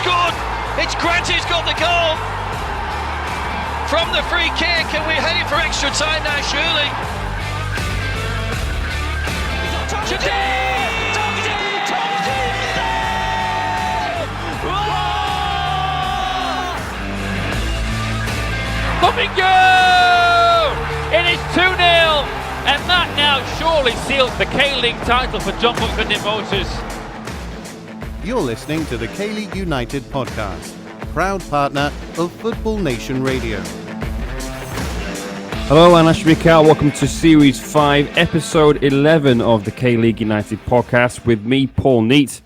scored. It's Grant who's got the goal from the free kick, and we're heading for extra time now, surely. Flamingo! It is 2-0, and that now surely seals the K-League title for Jeonnam Dragons. You're listening to the K-League United podcast, proud partner of Football Nation Radio. Hello, I'm Ash Mikal. Welcome to Series 5, Episode 11 of the K-League United podcast with me, Paul Neat.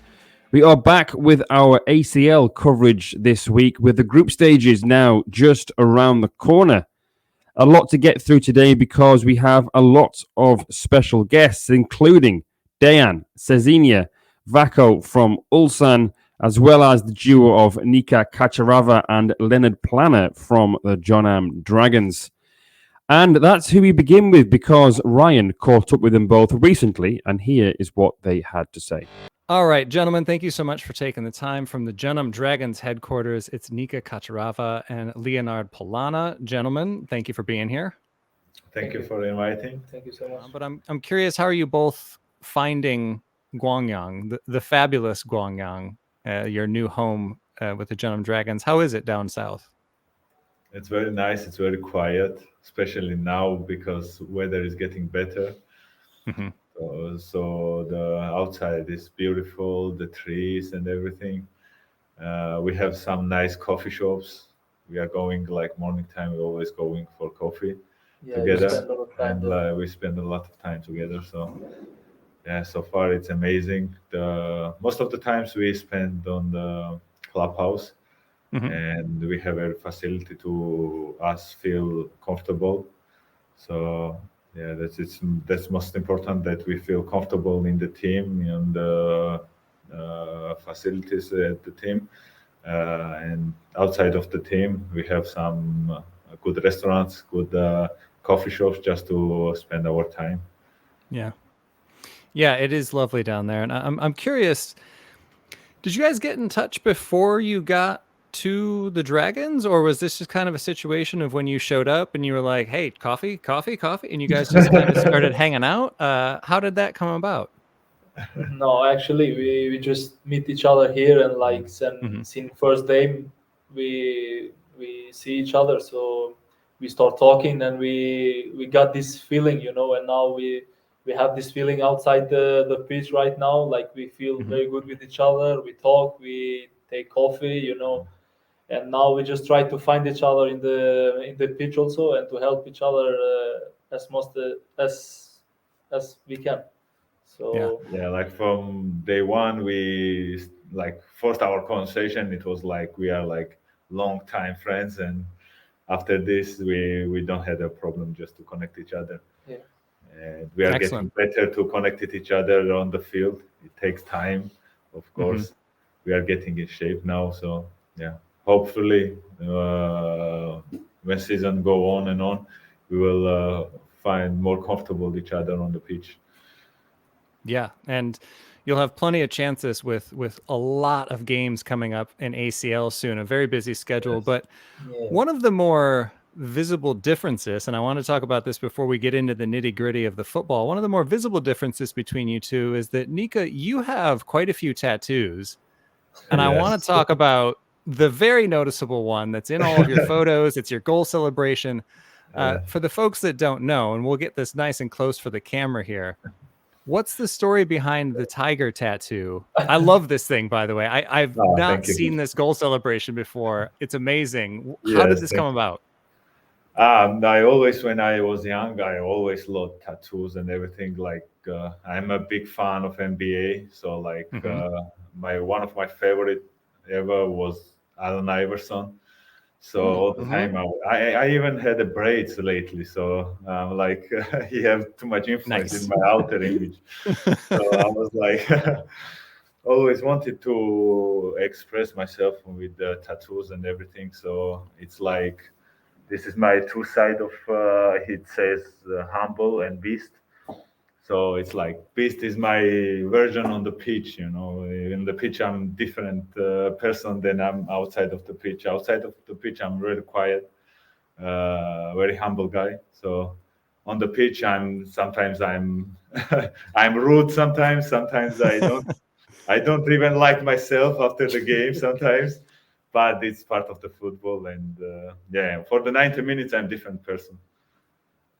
We are back with our ACL coverage this week, with the group stages now just around the corner. A lot to get through today because we have a lot of special guests, including Dejan, Cesinha, Vako from Ulsan, as well as the duo of Nika, Kacharava and Leonard Pllana from the Jeonnam Dragons. And that's who we begin with because Ryan caught up with them both recently, and here is what they had to say. All right, gentlemen, thank you so much for taking the time. From the Jeonnam Dragons headquarters, it's Nika, Kacharava, and Leonard Pllana. Gentlemen, thank you for being here. Thank you for inviting. Thank you so much. But I'm curious, how are you both finding Gwangyang, the fabulous Gwangyang, your new home with the Jeonnam Dragons? How is it down south? It's very nice. It's very quiet, especially now because weather is getting better. Mm-hmm. So the outside is beautiful, the trees and everything. We have some nice coffee shops. We are going like morning time. We're always going for coffee together, and we spend a lot of time together. So yeah, so far it's amazing. Most of the times we spend on the clubhouse, Mm-hmm. and we have a facility to us feel comfortable. So yeah, that's most important, that we feel comfortable in the team and the facilities at the team, and outside of the team we have some good restaurants, good coffee shops just to spend our time. Yeah, it is lovely down there, and I'm curious. Did you guys get in touch before you got to the Dragons, or was this just kind of a situation of when you showed up and you were like, hey, coffee, and you guys just kind of started hanging out? How did that come about? No, actually, we just meet each other here, and like since first day we see each other, so we start talking, and we got this feeling, and now we have this feeling outside the pitch right now. Like we feel very good with each other. We talk, we take coffee, and now we just try to find each other in the pitch also, and to help each other as we can. So yeah, like from day one, we like first our conversation. It was like we are like long time friends, and after this, we don't have a problem just to connect each other. Yeah. And we are Excellent. getting better to connect with each other on the field. It takes time, of course. We are getting in shape now, so yeah. Hopefully, when season go on and on, we will find more comfortable each other on the pitch. Yeah, and you'll have plenty of chances with a lot of games coming up in ACL soon, a very busy schedule. Yes. But one of the more visible differences, and I want to talk about this before we get into the nitty-gritty of the football, one of the more visible differences between you two is that, Nika, you have quite a few tattoos. And I want to talk about the very noticeable one that's in all of your photos. It's your goal celebration. For the folks that don't know, and we'll get this nice and close for the camera here, what's the story behind the tiger tattoo? I love this thing, by the way. I've not seen this goal celebration before. It's amazing. How did this come about? I always, when I was young, I always loved tattoos and everything. Like I'm a big fan of NBA, so like one of my favorite ever was Allen Iverson. So all the time, I even had a braids lately. So like he have too much influence in my outer image. So I was like, always wanted to express myself with the tattoos and everything. So it's like, this is my true side of, it says humble and beast. So it's like Beast is my version on the pitch. In the pitch I'm different person than I'm outside of the pitch. Outside of the pitch I'm really quiet, very humble guy. So on the pitch I'm I'm rude sometimes. Sometimes I don't even like myself after the game sometimes. But it's part of the football, and for the 90 minutes I'm a different person.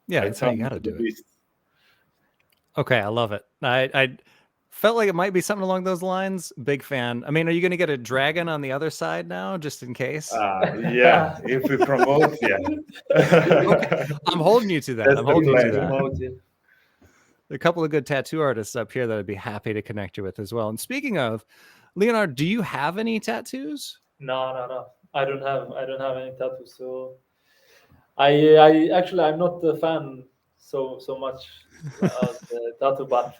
Yeah, that's how you got to do it. Okay, I love it. I felt like it might be something along those lines. Big fan. I mean, are you going to get a dragon on the other side now, just in case? Yeah, if we promote, yeah. Okay. I'm holding you to that. That's I'm holding you to that. Promoting. A couple of good tattoo artists up here that I'd be happy to connect you with as well. And speaking of, Leonard, do you have any tattoos? No. I don't have any tattoos. So I actually I'm not a fan so much of the tattoo, but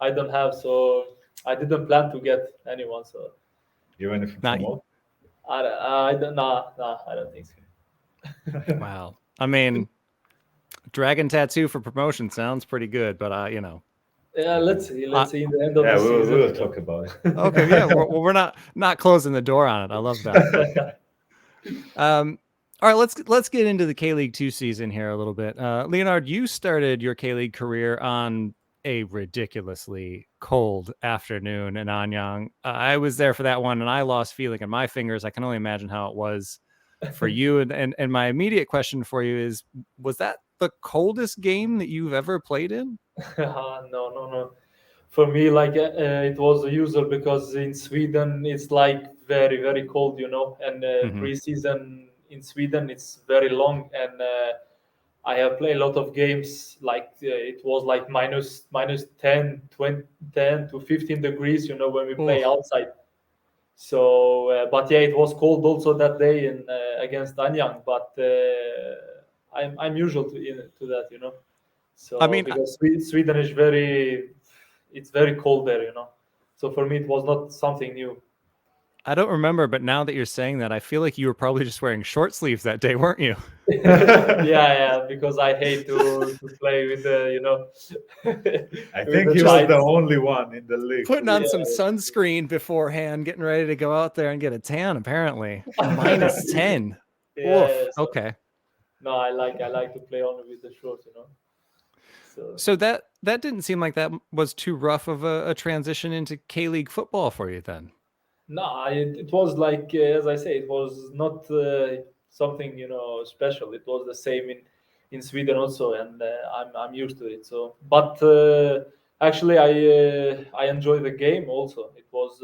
I don't have. So I didn't plan to get anyone. So Even if you promote? I don't. I don't think so. Wow. I mean, dragon tattoo for promotion sounds pretty good, but Yeah, let's see. Let's see in the end of the we season. will talk about it. Okay, yeah. We're not closing the door on it. I love that. All right, let's get into the K-League 2 season here a little bit. Leonard, you started your K-League career on a ridiculously cold afternoon in Anyang. I was there for that one, and I lost feeling in my fingers. I can only imagine how it was for you. And my immediate question for you is, was that the coldest game that you've ever played in? No. For me, it was usual because in Sweden it's like very, very cold, and preseason in Sweden it's very long, and I have played a lot of games it was like minus 10 to 15 degrees, when we play outside. So but yeah, it was cold also that day in against Anyang, but I'm usual to that. So I mean, because Sweden is it's very cold there, so for me it was not something new. I don't remember, but now that you're saying that, I feel like you were probably just wearing short sleeves that day, weren't you? yeah, because I hate to play with the I think he was the only one in the league. Putting on some sunscreen beforehand, getting ready to go out there and get a tan, apparently. Minus 10. Yeah, okay. No, I like to play only with the shorts, So that didn't seem like that was too rough of a transition into K-League football for you then. No, it was like, as I say, it was not something special. It was the same in Sweden also, and I'm used to it. So, but actually, I enjoy the game also. It was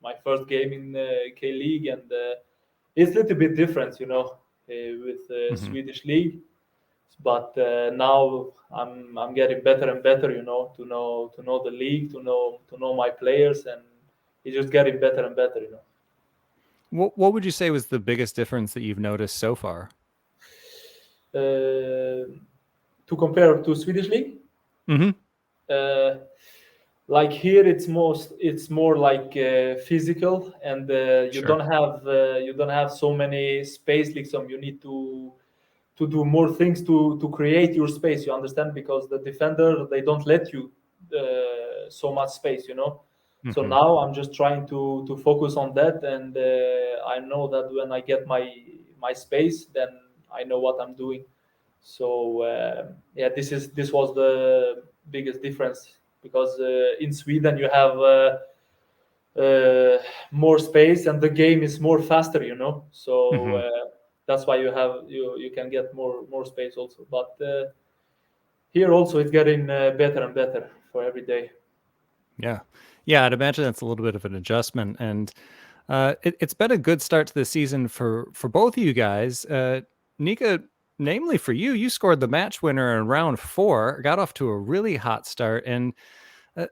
my first game in K League, and it's a little bit different, with Swedish league. But now I'm getting better and better, to know the league, to know my players, and it's just getting better and better, What would you say was the biggest difference that you've noticed so far? To compare to Swedish league, like here it's more like physical, and you don't have so many space. Like you need to do more things to create your space. You understand, because the defender, they don't let you so much space. So now I'm just trying to focus on that, and I know that when I get my space, then I know what I'm doing. So this was the biggest difference, because in Sweden you have more space and the game is more faster, So that's why you can get more space also. But here also it's getting better and better for every day. Yeah, I'd imagine that's a little bit of an adjustment, and it's been a good start to the season for both of you guys. Nika, namely for you, you scored the match winner in round 4, got off to a really hot start, and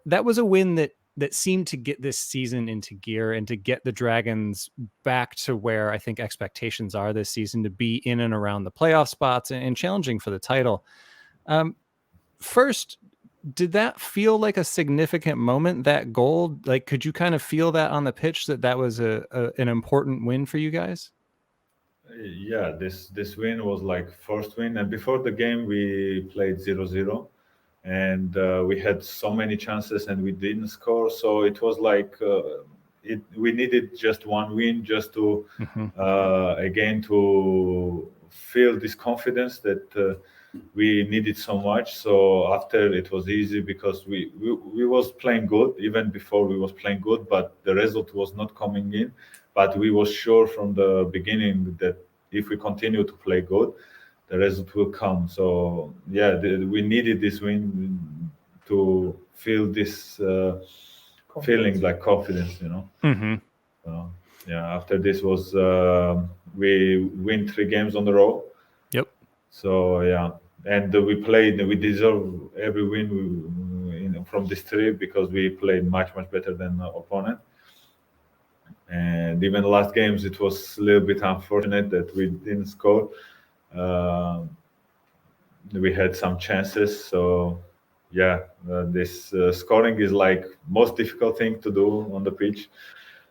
that was a win that seemed to get this season into gear and to get the Dragons back to where I think expectations are this season, to be in and around the playoff spots and challenging for the title. First, did that feel like a significant moment, that goal? Like, could you kind of feel that on the pitch that was an important win for you guys? Yeah, this win was like first win, and before the game we played 0-0, and we had so many chances and we didn't score. So it was like we needed just one win just to again to feel this confidence that we needed so much. So after it was easy because we was playing good even before we was playing good, but the result was not coming in. But we was sure from the beginning that if we continue to play good, the result will come. So yeah, we needed this win to feel this feeling like confidence, you know. So, yeah, after this was we win 3 games on the row. Yep. So yeah, and we deserve every win from this 3 because we played much better than the opponent. And even the last games, it was a little bit unfortunate that we didn't score. We had some chances, so yeah, this scoring is like most difficult thing to do on the pitch.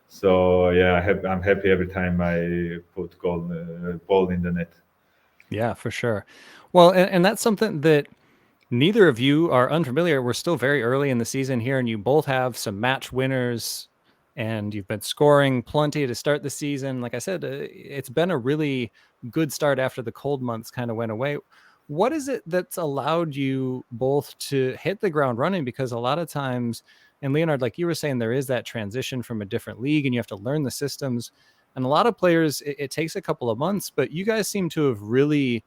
So yeah, I'm happy every time I put ball in the net. Yeah, for sure. Well, and that's something that neither of you are unfamiliar. We're still very early in the season here, and you both have some match winners, and you've been scoring plenty to start the season. Like I said, it's been a really good start after the cold months kind of went away. What is it that's allowed you both to hit the ground running? Because a lot of times, and Leonard, like you were saying, there is that transition from a different league and you have to learn the systems. And a lot of players, it takes a couple of months, but you guys seem to have really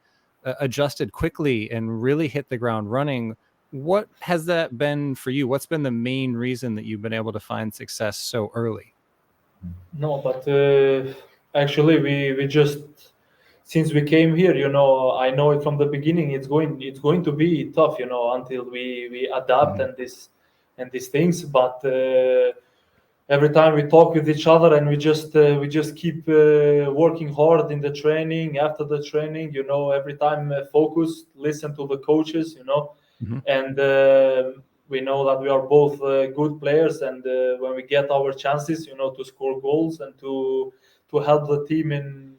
adjusted quickly and really hit the ground running. What has that been for you? What's been the main reason that you've been able to find success so early? No, but actually we just, since we came here, you know, I know it from the beginning. It's going to be tough, you know, until we adapt and these things. But every time we talk with each other and we just keep working hard in the training, after the training, you know, every time focus, listen to the coaches, you know, and we know that we are both good players, and when we get our chances, you know, to score goals and to help the team in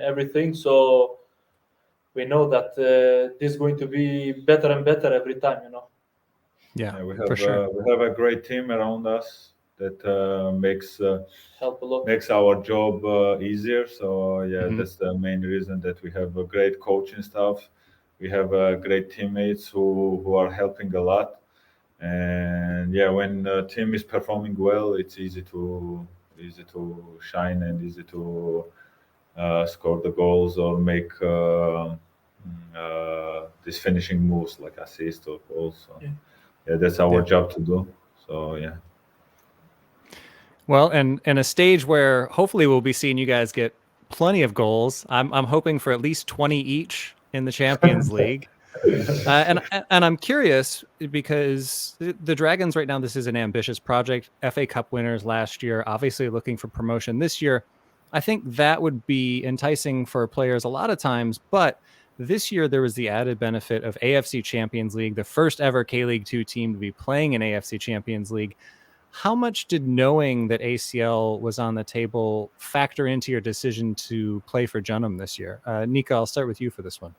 everything. So we know that this is going to be better and better every time, you know. Yeah, we have for sure. We have a great team around us that Help a lot. makes our job easier. So yeah, that's the main reason that we have a great coaching staff. We have great teammates who are helping a lot. And yeah, when the team is performing well, it's easy to shine and easy to score the goals or make these finishing moves like assists or goals. So, yeah, that's our job to do. So yeah. Well, and a stage where hopefully we'll be seeing you guys get plenty of goals. I'm hoping for at least 20 each in the Champions League. And I'm curious because the Dragons right now, this is an ambitious project. FA Cup winners last year, obviously looking for promotion this year. I think that would be enticing for players a lot of times, but this year there was the added benefit of AFC Champions League, the first ever K-League 2 team to be playing in AFC Champions League. How much did knowing that ACL was on the table factor into your decision to play for Jeonnam this year? Nika, I'll start with you for this one.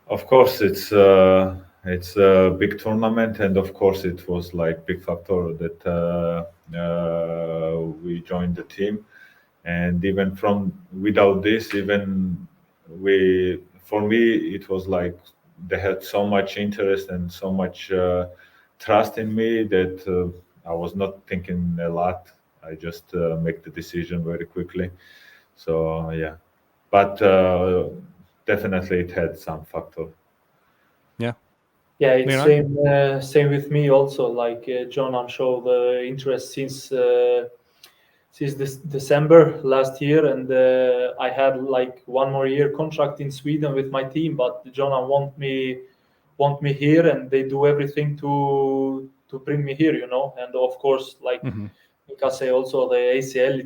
Of course, it's a big tournament, and of course it was like big factor that we joined the team. And even without this, for me, it was like they had so much interest and so much trust in me that I was not thinking a lot. I just make the decision very quickly. So yeah, but definitely it had some factor. Yeah, it's same with me also. Like Jeonnam showed the interest since this December last year, and I had like 1 more year contract in Sweden with my team, but Jeonnam want me here, and they do everything to bring me here, you know. And of course, like Nika say, also the ACL,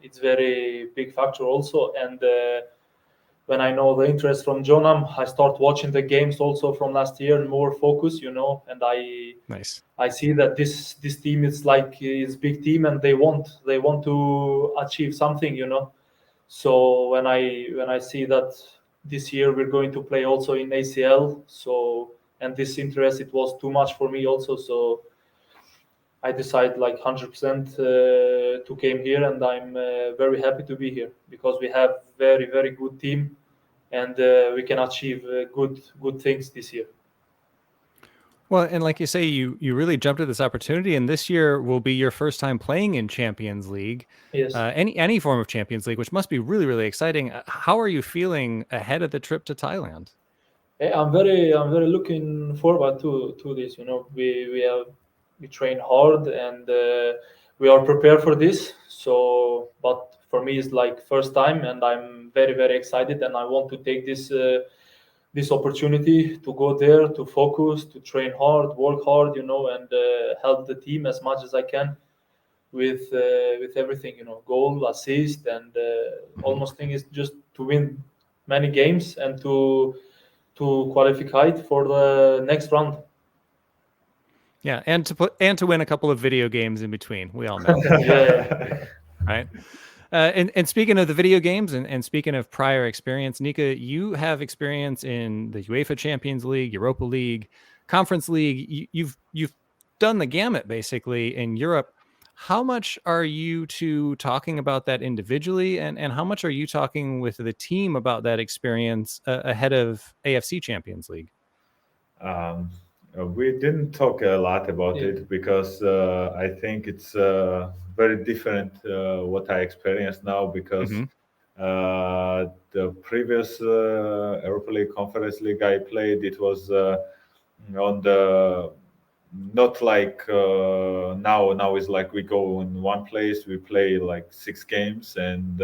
it's very big factor also. And when I know the interest from Jeonnam, I start watching the games also from last year and more focus, you know. And I see that this team is like is big team, and they want to achieve something, you know. So when I see that this year we're going to play also in ACL, so and this interest, it was too much for me also. So I decided like 100% to came here, and I'm very happy to be here because we have very, very good team, and we can achieve good things this year. Well, and like you say, you really jumped at this opportunity, and this year will be your first time playing in Champions League. Yes. Any form of Champions League, which must be really, really exciting. How are you feeling ahead of the trip to Thailand? I'm very looking forward to this. You know, we train hard, and we are prepared for this. So, but for me, it's like first time, and I'm very, very excited, and I want to take this opportunity to go there, to focus, to train hard, work hard, you know, and help the team as much as I can with everything, you know, goal, assist, and almost thing is just to win many games and to qualify for the next round. Yeah, and to win a couple of video games in between. We all know. Yeah. Right. And speaking of the video games and speaking of prior experience, Nika, you have experience in the UEFA Champions League, Europa League, Conference League. You've done the gamut basically in Europe. How much are you two talking about that individually, and how much are you talking with the team about that experience ahead of AFC Champions League? We didn't talk a lot about it because I think it's very different what I experience now because the previous Europa League, Conference League I played, it was on the not like now is like we go in one place, we play like 6 games and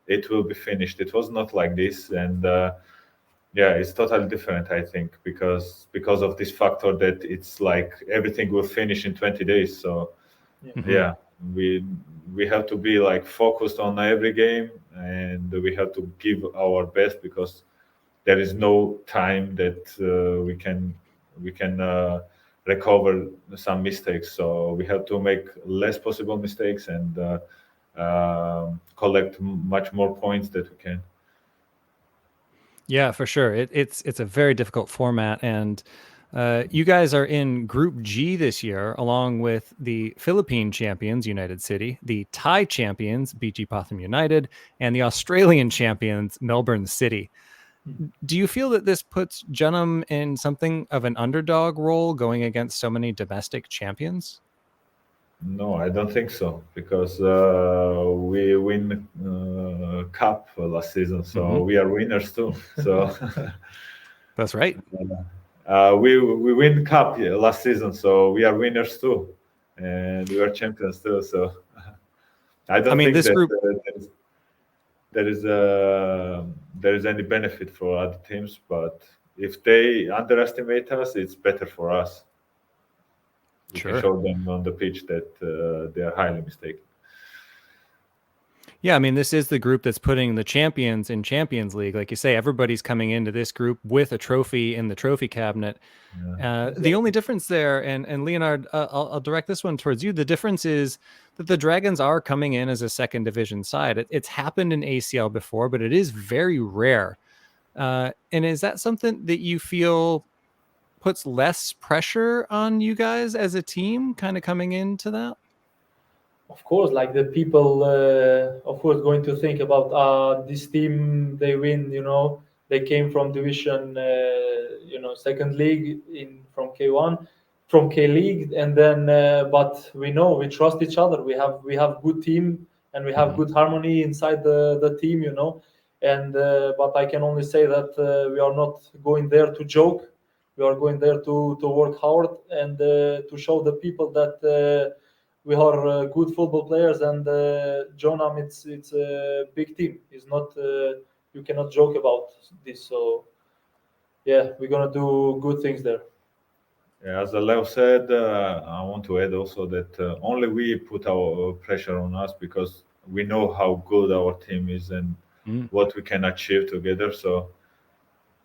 it will be finished. It was not like this, and it's totally different, I think, because of this factor that it's like everything will finish in 20 days. So we have to be like focused on every game, and we have to give our best because there is no time that we can recover some mistakes. So we have to make less possible mistakes and collect much more points that we can. Yeah, for sure. It's a very difficult format, and you guys are in Group G this year, along with the Philippine champions, United City, the Thai champions, BG Pathum United, and the Australian champions, Melbourne City. Do you feel that this puts Jeonnam in something of an underdog role going against so many domestic champions? No, I don't think so, because we win cup last season, so we are winners too. So that's right. We win cup last season, so we are winners too, and we are champions too. So I don't think this that group there is any benefit for other teams, but if they underestimate us, it's better for us. We can show them on the pitch that they are highly mistaken. Yeah, I mean, this is the group that's putting the champions in Champions League. Like you say, everybody's coming into this group with a trophy in the trophy cabinet. The only difference there, and Leonard, I'll direct this one towards you. The difference is that the Dragons are coming in as a second division side. It's happened in ACL before, but it is very rare. And is that something that you feel puts less pressure on you guys as a team kind of coming into that? Of course, like the people, of course, going to think about this team, they win, you know, they came from division, second league from K1, from K-League, and then, but we know, we trust each other. We have good team, and we have good harmony inside the team, you know, and, but I can only say that we are not going there to joke. We are going there to work hard and to show the people that we are good football players, and Jeonnam, it's a big team. It's not you cannot joke about this. So yeah, we're gonna do good things there. Yeah, as Leo said, I want to add also that only we put our pressure on us because we know how good our team is and what we can achieve together. So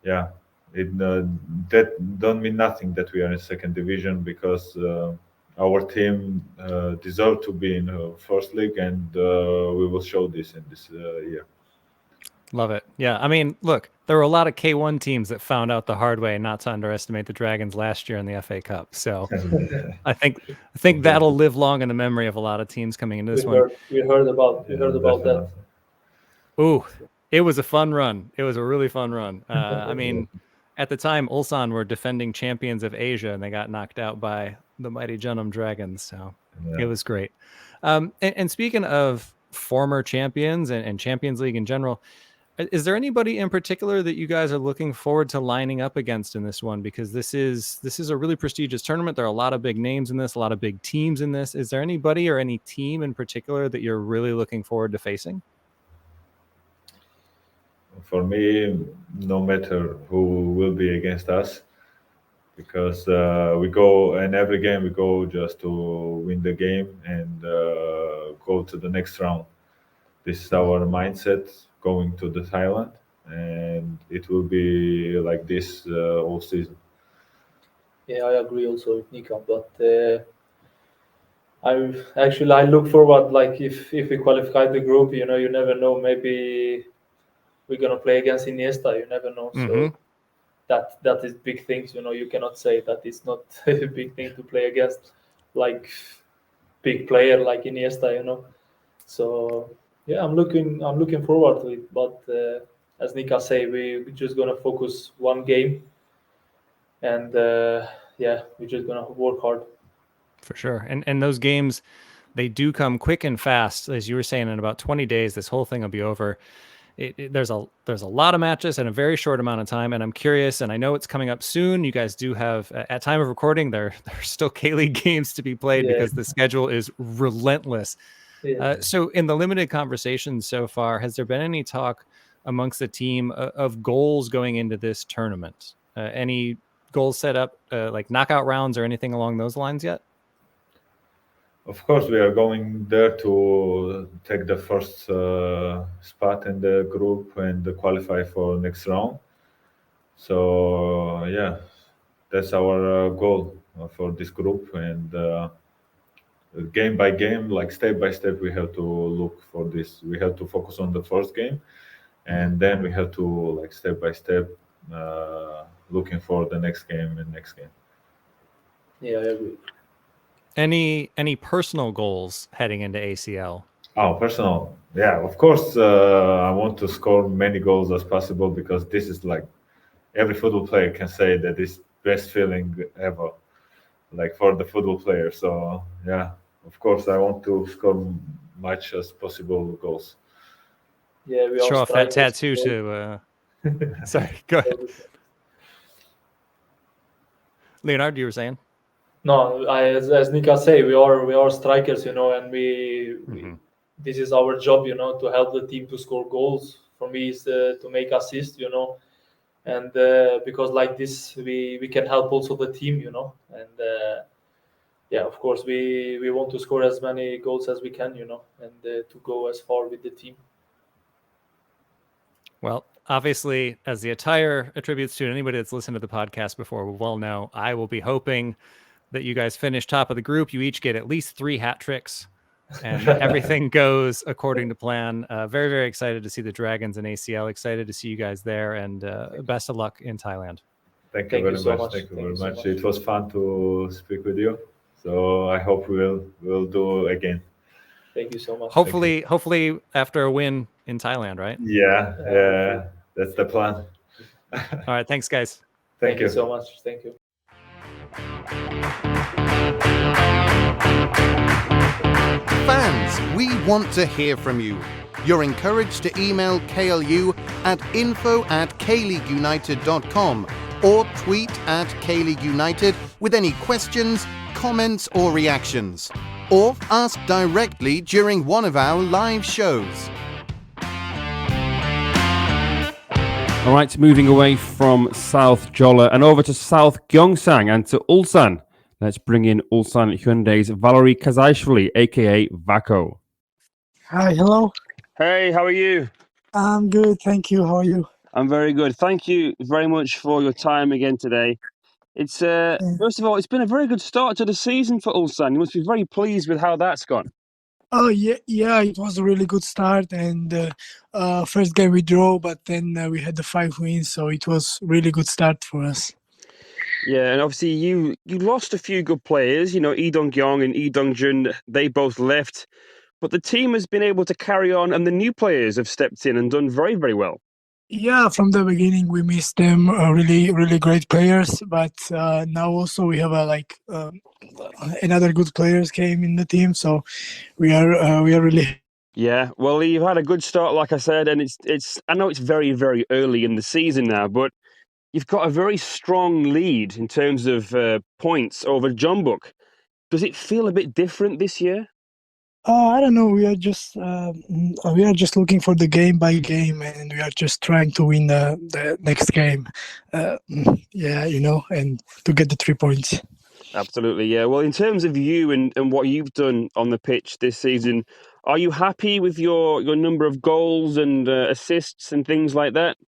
yeah, that don't mean nothing that we are in second division, because our team deserve to be in first league, and we will show this in this year. Love it. Yeah, I mean, look, there were a lot of K1 teams that found out the hard way not to underestimate the Dragons last year in the FA Cup. So I think that'll live long in the memory of a lot of teams coming into this one. We heard about that. Ooh, it was a fun run. It was a really fun run. I mean, at the time, Ulsan were defending champions of Asia, and they got knocked out by the mighty Jeonnam Dragons. So it was great. And speaking of former champions and Champions League in general, is there anybody in particular that you guys are looking forward to lining up against in this one? Because this is a really prestigious tournament. There are a lot of big names in this, a lot of big teams in this. Is there anybody or any team in particular that you're really looking forward to facing? For me, no matter who will be against us, because we go, and every game we go just to win the game and go to the next round. This is our mindset going to the Thailand, and it will be like this all season. Yeah, I agree also with Nika, but I look forward, like if we qualify the group, you never know, maybe we're gonna play against Iniesta, you never know. So that is big things, you cannot say that it's not a big thing to play against like big player like Iniesta, So yeah, I'm looking forward to it. But as Nika say, we're just gonna focus one game, and we're just gonna work hard. For sure. And those games, they do come quick and fast. As you were saying, in about 20 days, this whole thing will be over. There's a lot of matches in a very short amount of time, and I'm curious, and I know it's coming up soon. You guys do have, at time of recording, there's still K-League games to be played because the schedule is relentless. So in the limited conversations so far, has there been any talk amongst the team of goals going into this tournament? Any goals set up, like knockout rounds or anything along those lines yet? Of course, we are going there to take the first spot in the group and qualify for next round. So yeah, that's our goal for this group, and game by game, like step by step, we have to look for this. We have to focus on the first game, and then we have to, like, step by step, looking for the next game and next game. Yeah, I agree. Any personal goals heading into ACL? Oh, personal. Yeah, of course, I want to score many goals as possible, because this is like every football player can say that it's best feeling ever, like for the football player. So yeah, of course, I want to score much as possible goals. Yeah, we show all off that tattoo to. Sorry, go ahead. Leonard, you were saying? No, as Nika say, we are strikers, and we this is our job, to help the team to score goals. For me, is to make assists, and because like this, we can help also the team, and yeah, of course, we want to score as many goals as we can, and to go as far with the team. Well, obviously, as the attire attributes to anybody that's listened to the podcast before will well know, I will be hoping that you guys finish top of the group. You each get at least 3 hat tricks, and everything goes according to plan. Very, very excited to see the Dragons in ACL. Excited to see you guys there, and best of luck in Thailand. Thank you very much. Thank you very much. It was fun to speak with you. So I hope we'll do again. Thank you so much. Hopefully after a win in Thailand, right? Yeah, that's the plan. All right, thanks, guys. Thank you so much. Thank you. Fans, we want to hear from you. You're encouraged to email KLU at info@kleagueunited.com or tweet at KLeagueUnited with any questions, comments or reactions. Or ask directly during one of our live shows. All right, moving away from South Jolla and over to South Gyeongsang and to Ulsan. Let's bring in Ulsan Hyundai's Valerie Kazashvili, a.k.a. Vako. Hi, hello. Hey, how are you? I'm good, thank you. How are you? I'm very good. Thank you very much for your time again today. It's first of all, it's been a very good start to the season for Ulsan. You must be very pleased with how that's gone. Oh yeah, it was a really good start, and first game we draw, but then we had the 5 wins, so it was really good start for us. Yeah, and obviously you lost a few good players. You know, Lee Dong-kyung and Lee Dong-jun, they both left. But the team has been able to carry on, and the new players have stepped in and done very, very well. Yeah, from the beginning we missed them, really, really great players. But now also we have another good players came in the team, so we are really. Yeah, well, you've had a good start, like I said, and it's. I know it's very, very early in the season now, but you've got a very strong lead in terms of points over Jeonbuk. Does it feel a bit different this year? I don't know. We are just looking for the game by game, and we are just trying to win the next game. Yeah, and to get the 3 points. Absolutely, yeah. Well, in terms of you and what you've done on the pitch this season, are you happy with your number of goals and assists and things like that?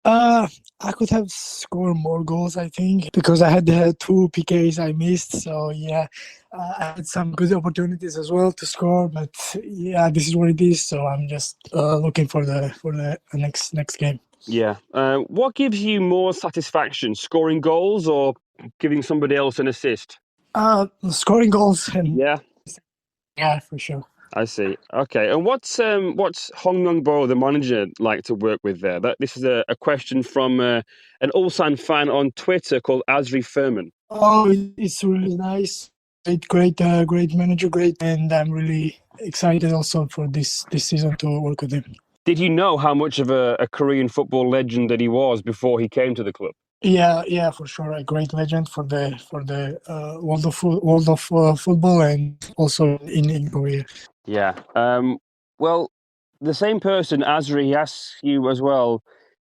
I could have scored more goals, I think, because I had 2 PKs I missed. So yeah, I had some good opportunities as well to score. But yeah, this is what it is. So I'm just looking for the next game. Yeah. What gives you more satisfaction, scoring goals or giving somebody else an assist? Scoring goals and yeah, for sure. I see. Okay, and what's Hong Young-bo, the manager, like to work with there? This is a question from an Ulsan fan on Twitter called Azri Furman. Oh, it's really nice. Great manager, great, and I'm really excited also for this season to work with him. Did you know how much of a Korean football legend that he was before he came to the club? Yeah, for sure, a great legend for the world of football and also in Korea. Yeah. Well, the same person, Azri, asks you as well,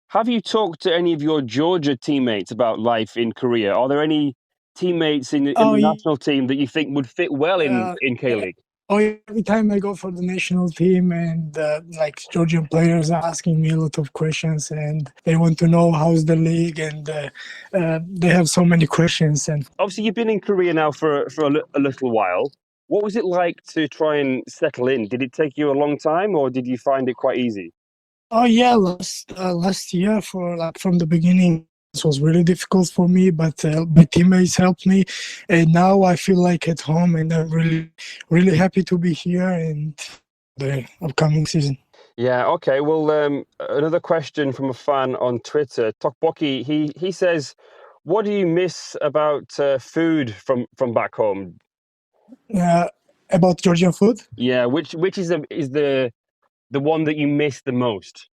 have you talked to any of your Georgia teammates about life in Korea? Are there any teammates in the national team that you think would fit well in K-League? Every time I go for the national team, and Georgian players are asking me a lot of questions, and they want to know how's the league, and they have so many questions. And obviously, you've been in Korea now for a little while. What was it like to try and settle in? Did it take you a long time, or did you find it quite easy? Oh yeah, last year from the beginning, it was really difficult for me, but my teammates helped me, and now I feel like at home, and I'm really, really happy to be here and the upcoming season. Yeah. Okay. Well, another question from a fan on Twitter, Tokboki. He says, "What do you miss about food from back home?" About Georgian food? Yeah, which is the one that you miss the most?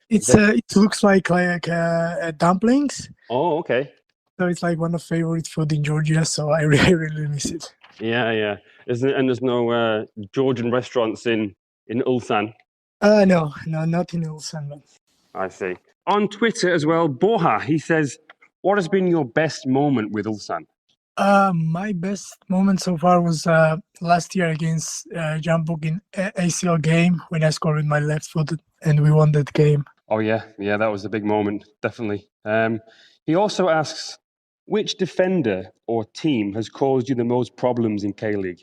It looks like dumplings. Oh, okay. So it's like one of favorite food in Georgia. So I really miss it. Yeah. And there's no Georgian restaurants in Ulsan. No, not in Ulsan. I see. On Twitter as well, Boha, he says, "What has been your best moment with Ulsan?" My best moment so far was last year against Jeonbuk in ACL game when I scored with my left foot and we won that game. Oh yeah, that was a big moment, definitely. He also asks, which defender or team has caused you the most problems in K-League?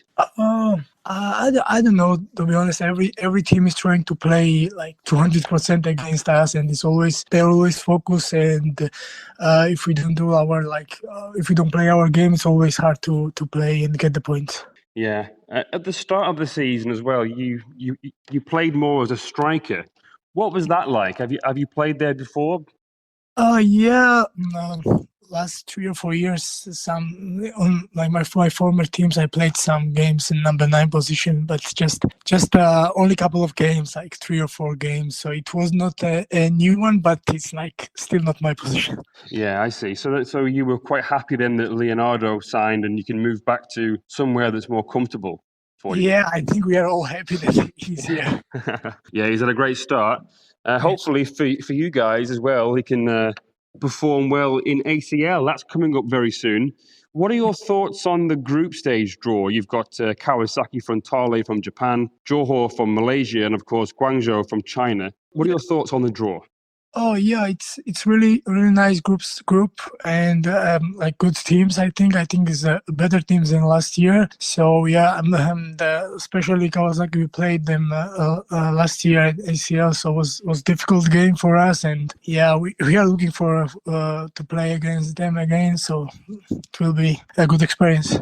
I don't know, to be honest. Every team is trying to play like 200% against us, and they're always focused. And if we don't do if we don't play our game, it's always hard to play and get the points. Yeah, at the start of the season as well, you played more as a striker. What was that like? Have you played there before? Yeah. Last 3 or 4 years, on my former teams, I played some games in number 9 position, but just only couple of games, like 3 or 4 games. So it was not a new one, but it's like still not my position. Yeah, I see. So you were quite happy then that Leonardo signed, and you can move back to somewhere that's more comfortable for you. Yeah, I think we are all happy that he's here. Yeah, he's had a great start. Hopefully for you guys as well, he can perform well in ACL. That's coming up very soon. What are your thoughts on the group stage draw? You've got Kawasaki Frontale from Japan, Johor from Malaysia, and of course Guangzhou from China. What are your thoughts on the draw? Oh yeah, it's really nice group and like good teams. I think is a better teams than last year. So yeah, especially Kawasaki, we played them last year at ACL, so it was difficult game for us. And yeah, we are looking for to play against them again. So it will be a good experience.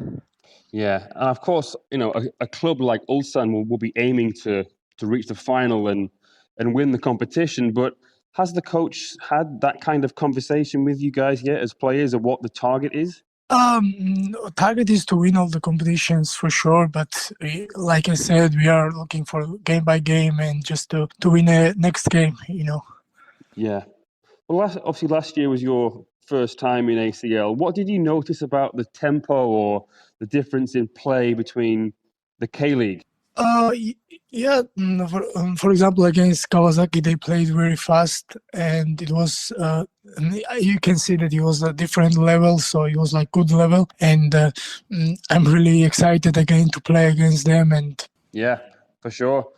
Yeah, and of course, a club like Ulsan will be aiming to reach the final and win the competition. But has the coach had that kind of conversation with you guys yet, as players, of what the target is? Target is to win all the competitions for sure, but like I said, we are looking for game by game and just to win a next game. Yeah. Well, obviously last year was your first time in ACL. What did you notice about the tempo or the difference in play between the K-League? Yeah. For example, against Kawasaki, they played very fast, and it was you can see that it was a different level. So it was like good level, and I'm really excited again to play against them. And yeah, for sure.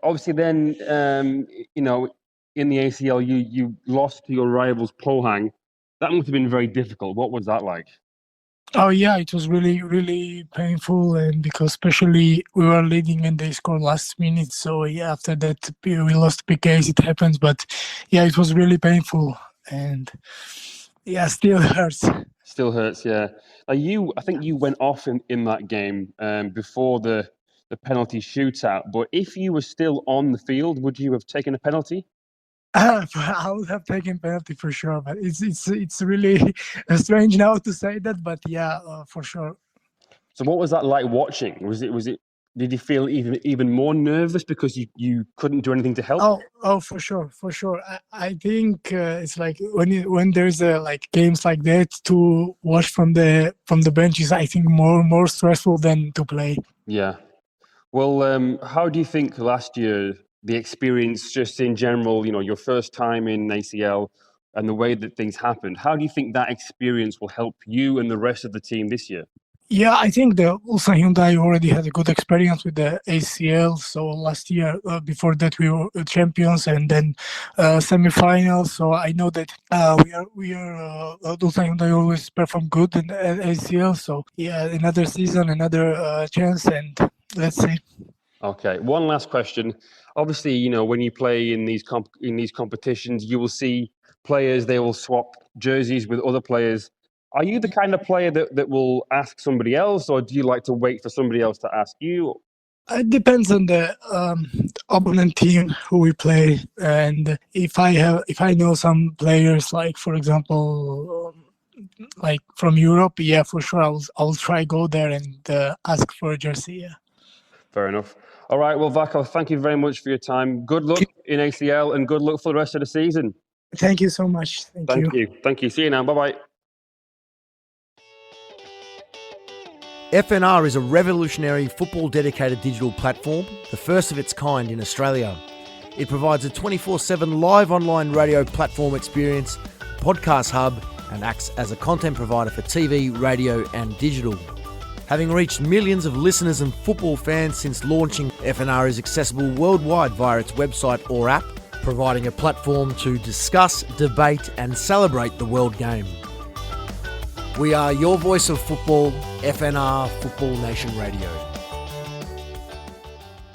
Obviously, then in the ACL, you lost to your rivals Pohang. That must have been very difficult. What was that like? Oh yeah, it was really painful, and because especially we were leading and they scored last minute. So yeah, after that we lost PKs. It happens, but yeah, it was really painful, and yeah, still hurts. Still hurts, yeah. I think you went off in that game before the penalty shootout. But if you were still on the field, would you have taken a penalty? I would have taken penalty for sure, but it's really strange now to say that, but yeah, for sure. So what was that like watching? Was it? Did you feel even more nervous because you couldn't do anything to help? Oh, for sure. I think it's like when there's like games like that, to watch from the bench is, I think, more stressful than to play. Yeah. Well, how do you think last year, the experience just in general, your first time in ACL and the way that things happened, how do you think that experience will help you and the rest of the team this year? Yeah, I think the Ulsan Hyundai already had a good experience with the ACL. So last year, before that, we were champions and then semifinals. So I know that we are Ulsan Hyundai always perform good in ACL. So yeah, another season, another chance, and let's see. Okay, one last question. Obviously, when you play in these competitions, you will see players. They will swap jerseys with other players. Are you the kind of player that will ask somebody else, or do you like to wait for somebody else to ask you? It depends on the opponent team who we play, and if I know some players, like for example, like from Europe, yeah, for sure, I'll try go there and ask for a jersey. Yeah. Fair enough. All right. Well, Vako, thank you very much for your time. Good luck in ACL and good luck for the rest of the season. Thank you so much. Thank you. Thank you. See you now. Bye-bye. FNR is a revolutionary football-dedicated digital platform, the first of its kind in Australia. It provides a 24/7 live online radio platform experience, podcast hub, and acts as a content provider for TV, radio, and digital. Having reached millions of listeners and football fans since launching, FNR is accessible worldwide via its website or app, providing a platform to discuss, debate, and celebrate the world game. We are your voice of football, FNR Football Nation Radio.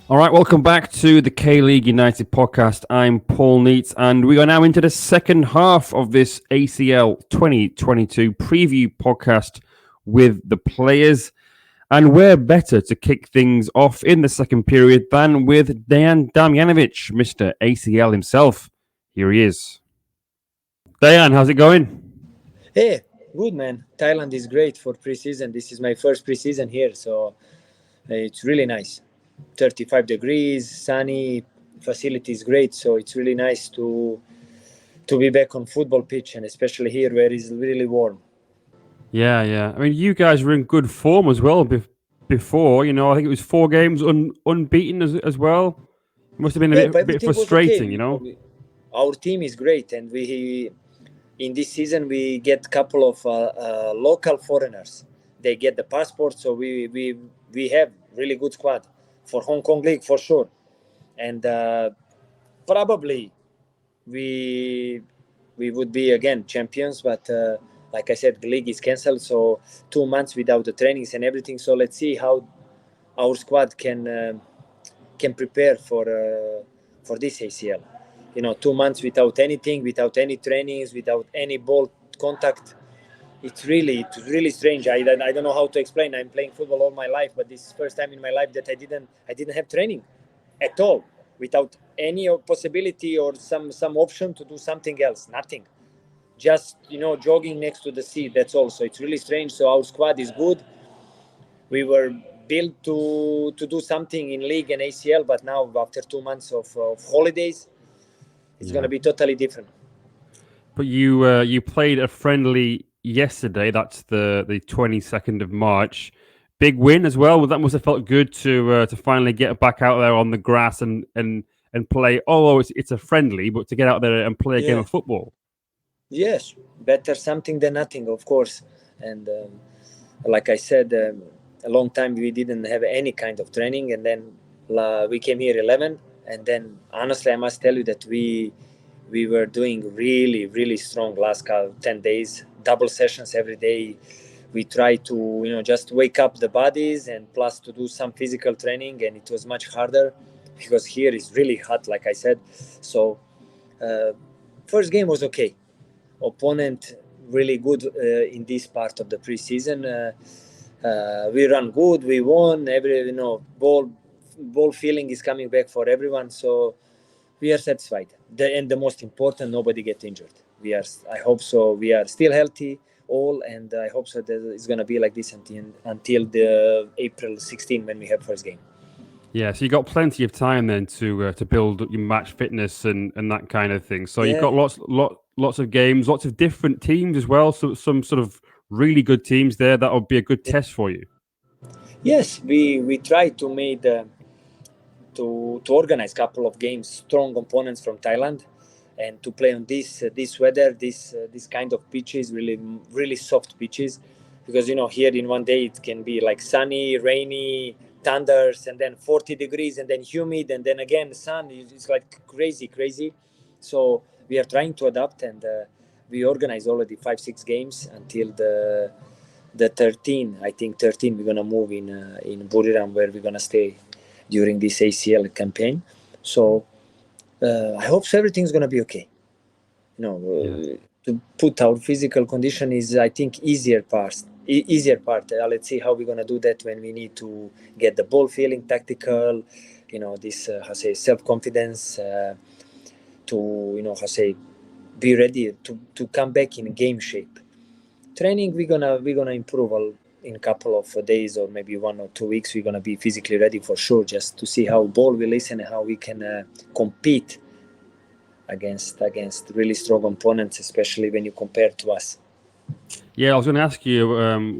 All right, welcome back to the K-League United podcast. I'm Paul Neitz, and we are now into the second half of this ACL 2022 preview podcast with the players. And where better to kick things off in the second period than with Dejan Damjanović, Mr. ACL himself. Here he is. Dejan, how's it going? Hey, good man. Thailand is great for preseason. This is my first preseason here, so it's really nice. 35 degrees, sunny, facility is great, so it's really nice to be back on football pitch, and especially here where it's really warm. Yeah. I mean, you guys were in good form as well before. I think it was 4 games unbeaten as well. It must have been a bit frustrating, okay. Our team is great, and we in this season we get couple of local foreigners. They get the passport, so we have really good squad for Hong Kong League for sure. And probably we would be again champions. But like I said, the league is cancelled, so 2 months without the trainings and everything. So let's see how our squad can prepare for this ACL. 2 months without anything, without any trainings, without any ball contact. It's really strange. I don't know how to explain. I'm playing football all my life, but this is the first time in my life that I didn't have training at all, without any possibility or some option to do something else. Nothing. Just jogging next to the sea. That's all. So it's really strange. So our squad is good. We were built to do something in league and ACL, but now after 2 months of holidays, it's going to be totally different. But you played a friendly yesterday. That's the 22nd of March. Big win as well. That must have felt good to finally get back out there on the grass and play. Although it's a friendly, but to get out there and play a game of football. Yes, better something than nothing, of course. And like I said, a long time we didn't have any kind of training, and then we came here 11, and then honestly I must tell you that we were doing really strong last 10 days, double sessions every day. We tried to just wake up the bodies and plus to do some physical training, and it was much harder because here is really hot, like I said. So first game was okay. Opponent really good in this part of the preseason. We run good, we won. Every ball feeling is coming back for everyone, so we are satisfied. And the most important, nobody get injured. I hope so. We are still healthy all, and I hope so that it's gonna be like this until the April 16 when we have first game. Yeah, so you got plenty of time then to build your match fitness and that kind of thing. So you've got lots of games, lots of different teams as well. So some sort of really good teams there. That'll be a good test for you. Yes, we tried to make to organize a couple of games, strong opponents from Thailand, and to play on this weather, this kind of pitches, really soft pitches, because here in one day it can be like sunny, rainy, thunders, and then 40 degrees, and then humid, and then again sun. It's like crazy. So we are trying to adapt, and we organize already 5-6 games until the 13. I think 13 we're gonna move in Buriram, where we're gonna stay during this ACL campaign. So I hope everything's gonna be okay. To put our physical condition is, I think, easier part. Let's see how we're gonna do that when we need to get the ball feeling, tactical. This self-confidence to be ready to come back in game shape. Training we're gonna improve in a couple of days or maybe 1 or 2 weeks. We're gonna be physically ready for sure, just to see how ball will listen and how we can compete against really strong opponents, especially when you compare to us. Yeah, I was going to ask you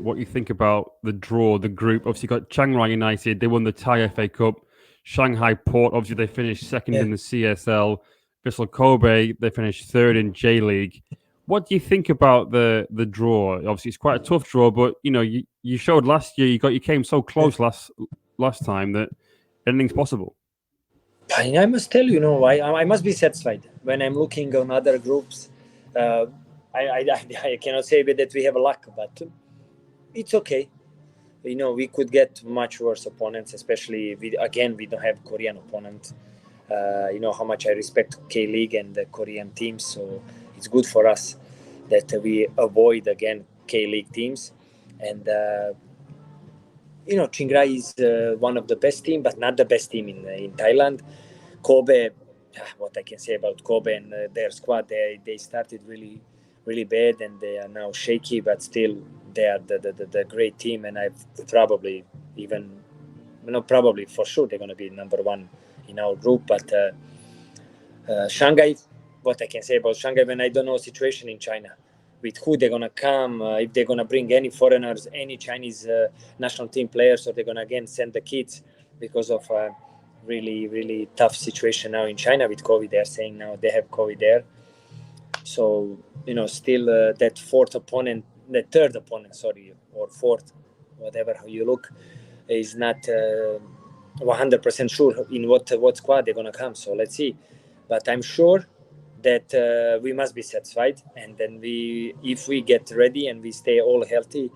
what you think about the draw, the group. Obviously, you got Chiang Rai United. They won the Thai FA Cup. Shanghai Port, obviously, they finished second in the CSL. Vissel Kobe, they finished third in J League. What do you think about the draw? Obviously, it's quite a tough draw, but you showed last year you came so close last time that anything's possible. I must tell you, I must be satisfied when I'm looking on other groups. I cannot say that we have luck, but it's okay. We could get much worse opponents, especially we don't have Korean opponents. How much I respect K-League and the Korean teams, so it's good for us that we avoid again K-League teams. And Chiang Rai is one of the best team, but not the best team in Thailand. Kobe, what I can say about Kobe and their squad, they started really bad, and they are now shaky, but still they are the great team, and I've probably for sure they're going to be number one in our group. But Shanghai, what I can say about Shanghai, when I don't know situation in China, with who they're going to come, if they're going to bring any foreigners, any Chinese national team players, or they're going to again send the kids, because of really tough situation now in China with COVID. They're saying now they have COVID there. So, still that third opponent, or fourth, whatever how you look, is not 100% sure in what squad they're going to come. So let's see. But I'm sure that we must be satisfied. And then if we get ready and we stay all healthy,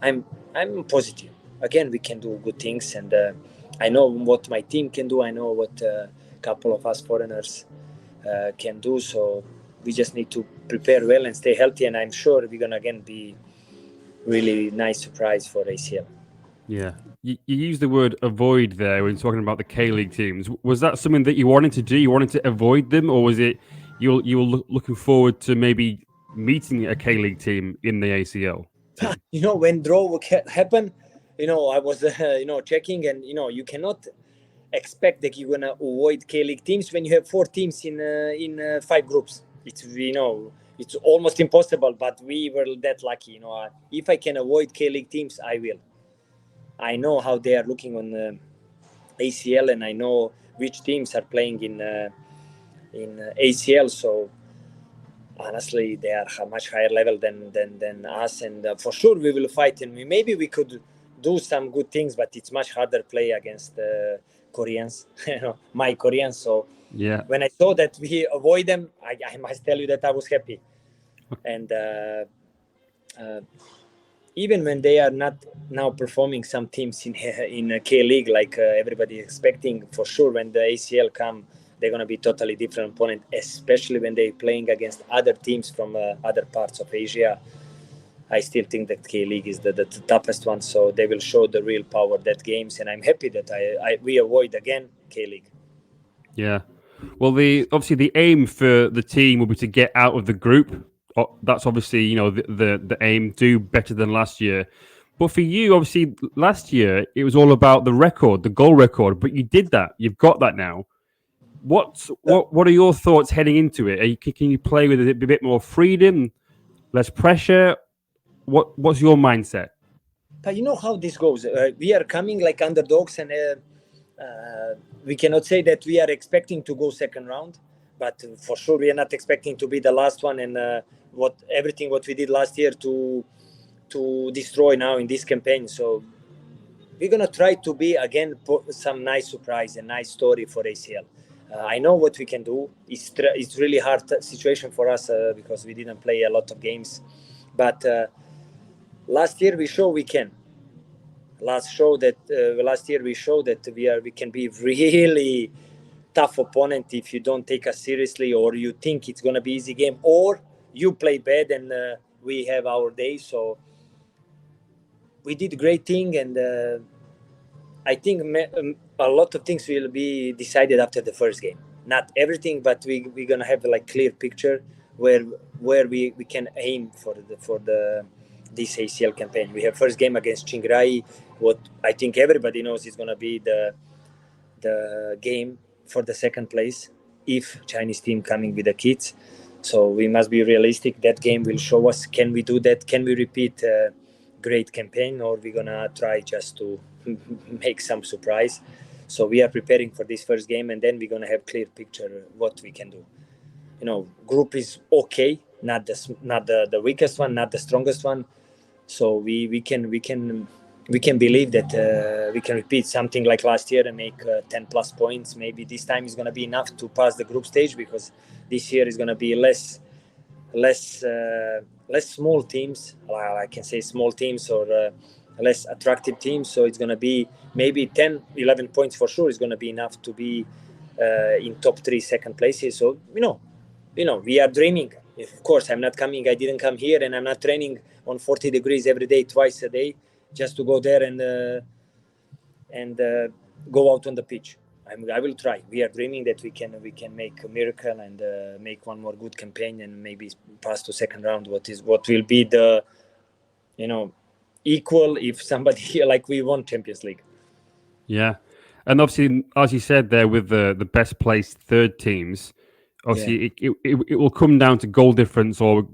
I'm positive. Again, we can do good things, and I know what my team can do. I know what a couple of us foreigners can do. So we just need to prepare well and stay healthy. And I'm sure we're gonna again be really nice surprise for ACL. Yeah. You used the word avoid there when talking about the K-League teams. Was that something that you wanted to do? You wanted to avoid them, or was it you were looking forward to maybe meeting a K-League team in the ACL? You know, when draw happened, you know, I was checking, and you cannot expect that you're gonna avoid K-League teams when you have 4 teams in 5 groups. It's it's almost impossible, but we were that lucky. If I can avoid K-League teams, I will. I know how they are looking on ACL, and I know which teams are playing in ACL. So honestly, they are much higher level than us, and for sure we will fight. And maybe we could do some good things, but it's much harder play against Koreans, my Koreans. So yeah, when I saw that we avoid them, I must tell you that I was happy. And even when they are not now performing, some teams in K-League, like everybody expecting, for sure when the ACL come, they're going to be totally different opponent, especially when they're playing against other teams from other parts of Asia. I still think that K-League is the toughest one, so they will show the real power that games, and I'm happy that we avoid again K-League. Yeah. Well, obviously the aim for the team will be to get out of the group. That's obviously, the aim, do better than last year. But for you, obviously, last year, it was all about the record, the goal record, but you did that. You've got that now. What are your thoughts heading into it? Can you play with a bit more freedom, less pressure? What's your mindset? But you know how this goes. We are coming like underdogs, and we cannot say that we are expecting to go second round, but for sure we are not expecting to be the last one. And everything what we did last year to destroy now in this campaign. So we're gonna try to be again some nice surprise and nice story for ACL. I know what we can do. It's really hard situation for us because we didn't play a lot of games, but last year we show we can. Last year we showed that we can be really tough opponent if you don't take us seriously, or you think it's gonna be easy game, or you play bad and we have our day. So we did great thing, and I think a lot of things will be decided after the first game. Not everything, but we're gonna have like clear picture where we can aim for this ACL campaign. We have first game against Chiang Rai. What I think everybody knows is gonna be the game for the second place if Chinese team coming with the kids. So we must be realistic. That game will show us, can we do that? Can we repeat a great campaign, or we're gonna try just to make some surprise? So we are preparing for this first game, and then we're gonna have clear picture what we can do. Group is okay, not the weakest one, not the strongest one. So we can believe that we can repeat something like last year and make 10 plus points. Maybe this time is gonna be enough to pass the group stage, because this year is gonna be less small teams. I can say small teams, or less attractive teams. So it's gonna be maybe 10, 11 points for sure is gonna be enough to be in top 3 second places. So we are dreaming. Of course, I didn't come here, and I'm not training on 40 degrees every day, twice a day, just to go there and go out on the pitch. I will try. We are dreaming that we can make a miracle and make one more good campaign, and maybe pass to second round. What will be the equal if somebody like we won Champions League. Yeah, and obviously, as you said there, with the best placed third teams, obviously it will come down to goal difference or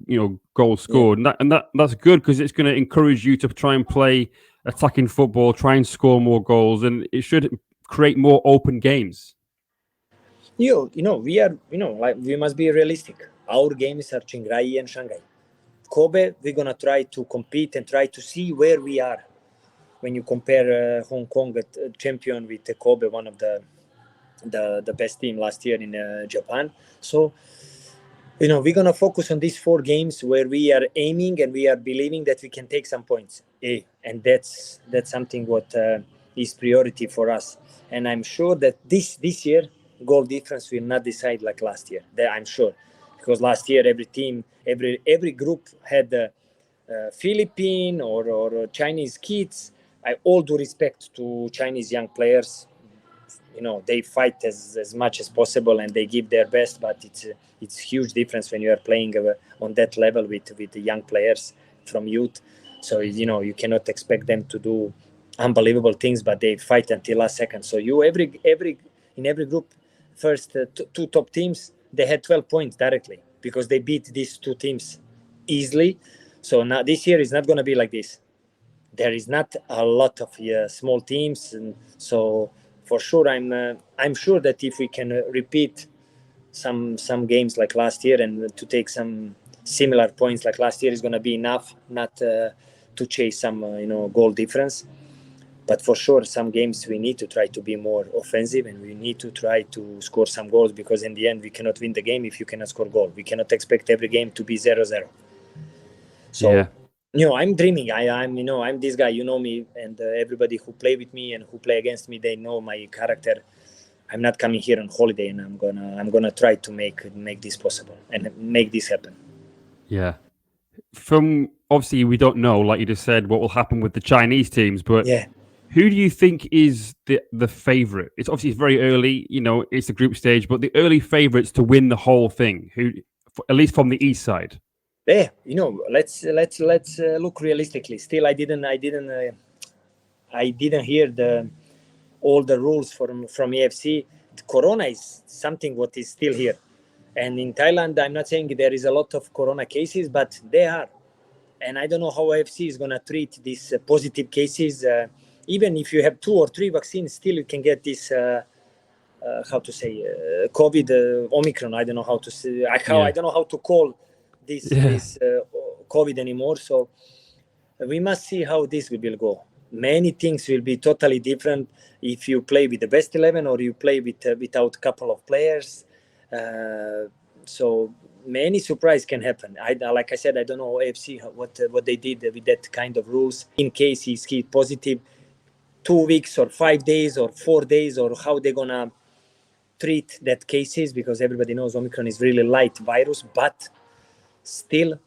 goals scored, and that's good, because it's going to encourage you to try and play attacking football, try and score more goals, and it should create more open games. We are we must be realistic. Our games are Chiang Rai and Shanghai. Kobe, we're gonna try to compete and try to see where we are. When you compare Hong Kong champion with Kobe, one of the the best team last year in Japan. So, we're gonna focus on these 4 games where we are aiming and we are believing that we can take some points. And that's something what is priority for us. And I'm sure that this year goal difference will not decide like last year. That I'm sure, because last year every group had Philippine or Chinese kids. I all due respect to Chinese young players. They fight as much as possible and they give their best, but it's huge difference when you are playing on that level with the young players from youth. So you cannot expect them to do unbelievable things, but they fight until last second. So in every group, first 2 top teams, they had 12 points directly because they beat these 2 teams easily. So now this year is not going to be like this. There is not a lot of small teams, and so for sure I'm sure that if we can repeat some games like last year and to take some similar points like last year is going to be enough, not to chase some goal difference. But for sure, some games we need to try to be more offensive and we need to try to score some goals, because in the end we cannot win the game if you cannot score goal. We cannot expect every game to be 0-0. So, I'm dreaming. I'm this guy. You know me, and everybody who play with me and who play against me, they know my character. I'm not coming here on holiday, and I'm gonna try to make this possible and make this happen. Yeah. From obviously we don't know, like you just said, what will happen with the Chinese teams, but who do you think is the favorite? It's obviously very early, it's the group stage, but the early favorites to win the whole thing, who, at least from the east side. Yeah, let's look realistically. Still, I didn't hear all the rules from AFC. Corona is something what is still here, and in Thailand, I'm not saying there is a lot of Corona cases, but they are, and I don't know how AFC is gonna treat these positive cases. Even if you have 2 or 3 vaccines, still you can get this. COVID Omicron. I don't know how to say. I don't know how to call this COVID anymore. So we must see how this will go. Many things will be totally different if you play with the best 11 or you play without a couple of players. So many surprise can happen. Like I said, I don't know AFC what they did with that kind of rules. In case he's positive, 2 weeks or 5 days or 4 days, or how they're gonna treat that cases, because everybody knows Omicron is really light virus, but still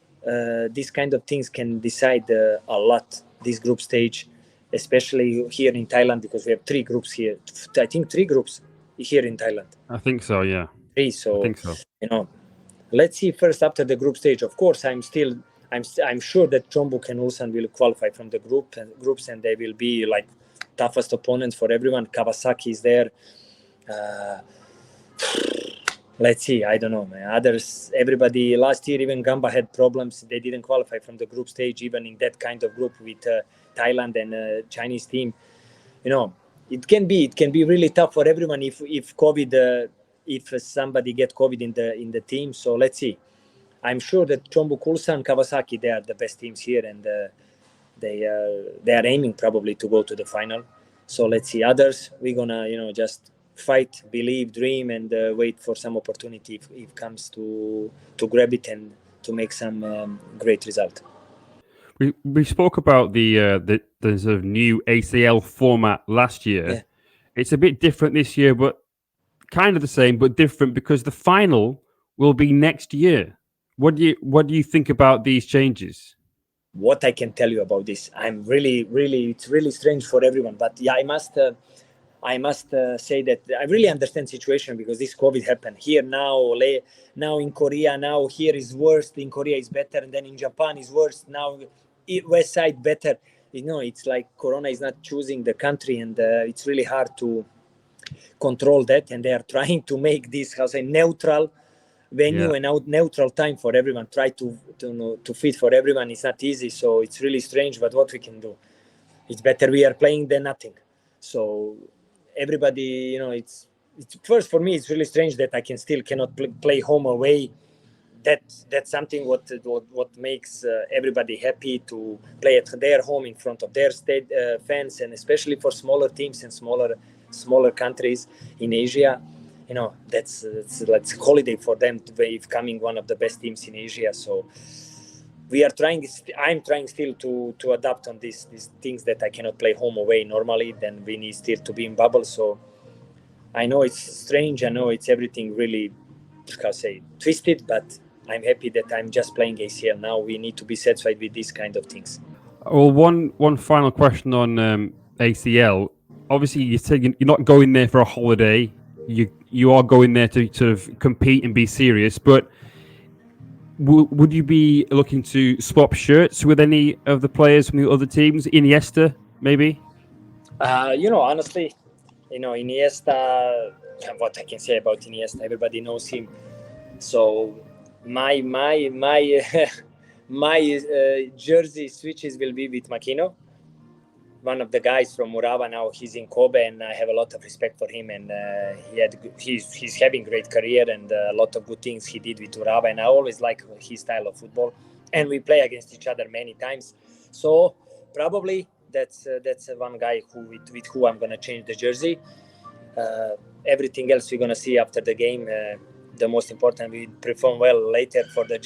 these kind of things can decide a lot this group stage, especially here in Thailand, because we have 3 groups here. I think 3 groups here in Thailand. I think so, yeah. 3, so I think so. Let's see first after the group stage. Of course, I'm sure that Jeonnam and Ulsan will qualify from the groups, and they will be like toughest opponents for everyone. Kawasaki is there. Let's see. I don't know, man. Others, everybody last year, even Gamba had problems. They didn't qualify from the group stage, even in that kind of group with Thailand and Chinese team. It can be really tough for everyone if COVID, if somebody get COVID in the team. So let's see. I'm sure that Jeonnam, Ulsan, Kawasaki, they are the best teams here, and they are aiming probably to go to the final. So let's see. Others, we're gonna just fight, believe, dream, and wait for some opportunity if it comes to grab it and to make some great result. We spoke about the sort of new ACL format last year. Yeah. It's a bit different this year, but kind of the same, but different, because the final will be next year. What do you think about these changes? What I can tell you about this, it's really strange for everyone. But yeah, I must say that I really understand the situation, because this COVID happened here now in Korea. Now here is worse. In Korea is better, and then in Japan is worse. Now West side better. It's like Corona is not choosing the country, and it's really hard to control that. And they are trying to make this neutral venue and neutral time for everyone. Try to fit for everyone. It's not easy, so it's really strange. But what we can do? It's better we are playing than nothing. So everybody, it's first for me. It's really strange that I cannot play home away. That's something what makes everybody happy to play at their home in front of their state fans, and especially for smaller teams and smaller smaller countries in Asia. That's holiday for them to be becoming one of the best teams in Asia. So I'm trying still to adapt on these things that I cannot play home away normally. Then we need still to be in bubble. So I know it's strange. I know it's everything really, twisted, but I'm happy that I'm just playing ACL now. We need to be satisfied with these kind of things. Well, one final question on ACL. Obviously, you said you're not going there for a holiday. You are going there to sort of compete and be serious. But would you be looking to swap shirts with any of the players from the other teams? Iniesta, maybe? Honestly, Iniesta, what I can say about Iniesta, everybody knows him. So my jersey switches will be with Makino, one of the guys from Urawa. Now he's in Kobe, and I have a lot of respect for him. And he's having great career and a lot of good things he did with Urawa. And I always like his style of football. And we play against each other many times. So probably that's one guy with who I'm gonna change the jersey. Everything else we're gonna see after the game. The most important, we perform well later for the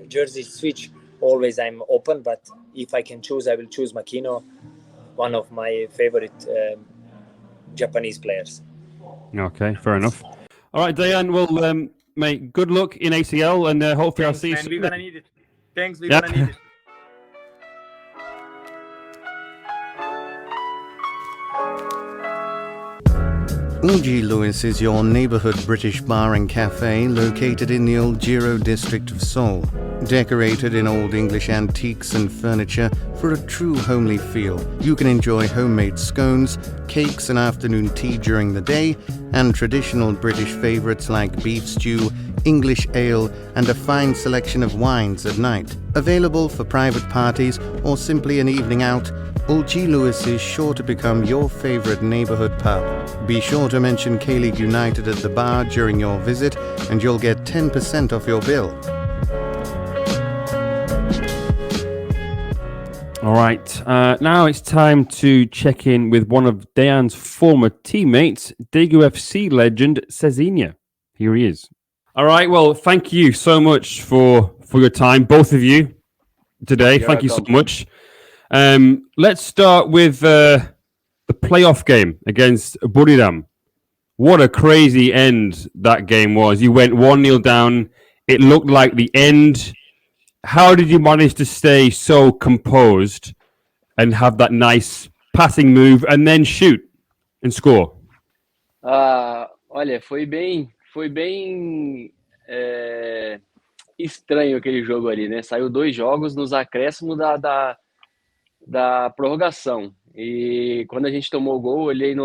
jersey switch. Always I'm open, but if I can choose, I will choose Makino, one of my favorite Japanese players. Okay, fair enough. All right, Dejan, well, mate, good luck in ACL, and hopefully I'll see you soon. We're gonna need it. Thanks, we're gonna need it. Ulgi Lewis is your neighbourhood British bar and cafe located in the Old Giro district of Seoul. Decorated in old English antiques and furniture for a true homely feel, you can enjoy homemade scones, cakes and afternoon tea during the day, and traditional British favourites like beef stew, English ale, and a fine selection of wines at night. Available for private parties or simply an evening out, Ulgi Lewis is sure to become your favourite neighbourhood pub. Be sure to mention K-League United at the bar during your visit and you'll get 10% off your bill. All right, now it's time to check in with one of Dejan's former teammates, Daegu FC legend Cesinha. Here he is. All right, well, thank you so much for your time, both of you, today. Thank you so much. Let's start with the playoff game against Buriram. What a crazy end that game was. You went 1-0 down. It looked like the end. How did you manage to stay so composed and have that nice passing move and then shoot and score? Olha, foi bem estranho aquele jogo ali, né? Saiu 2 jogos nos acréscimos da prorrogação. E quando a gente tomou o gol, olhei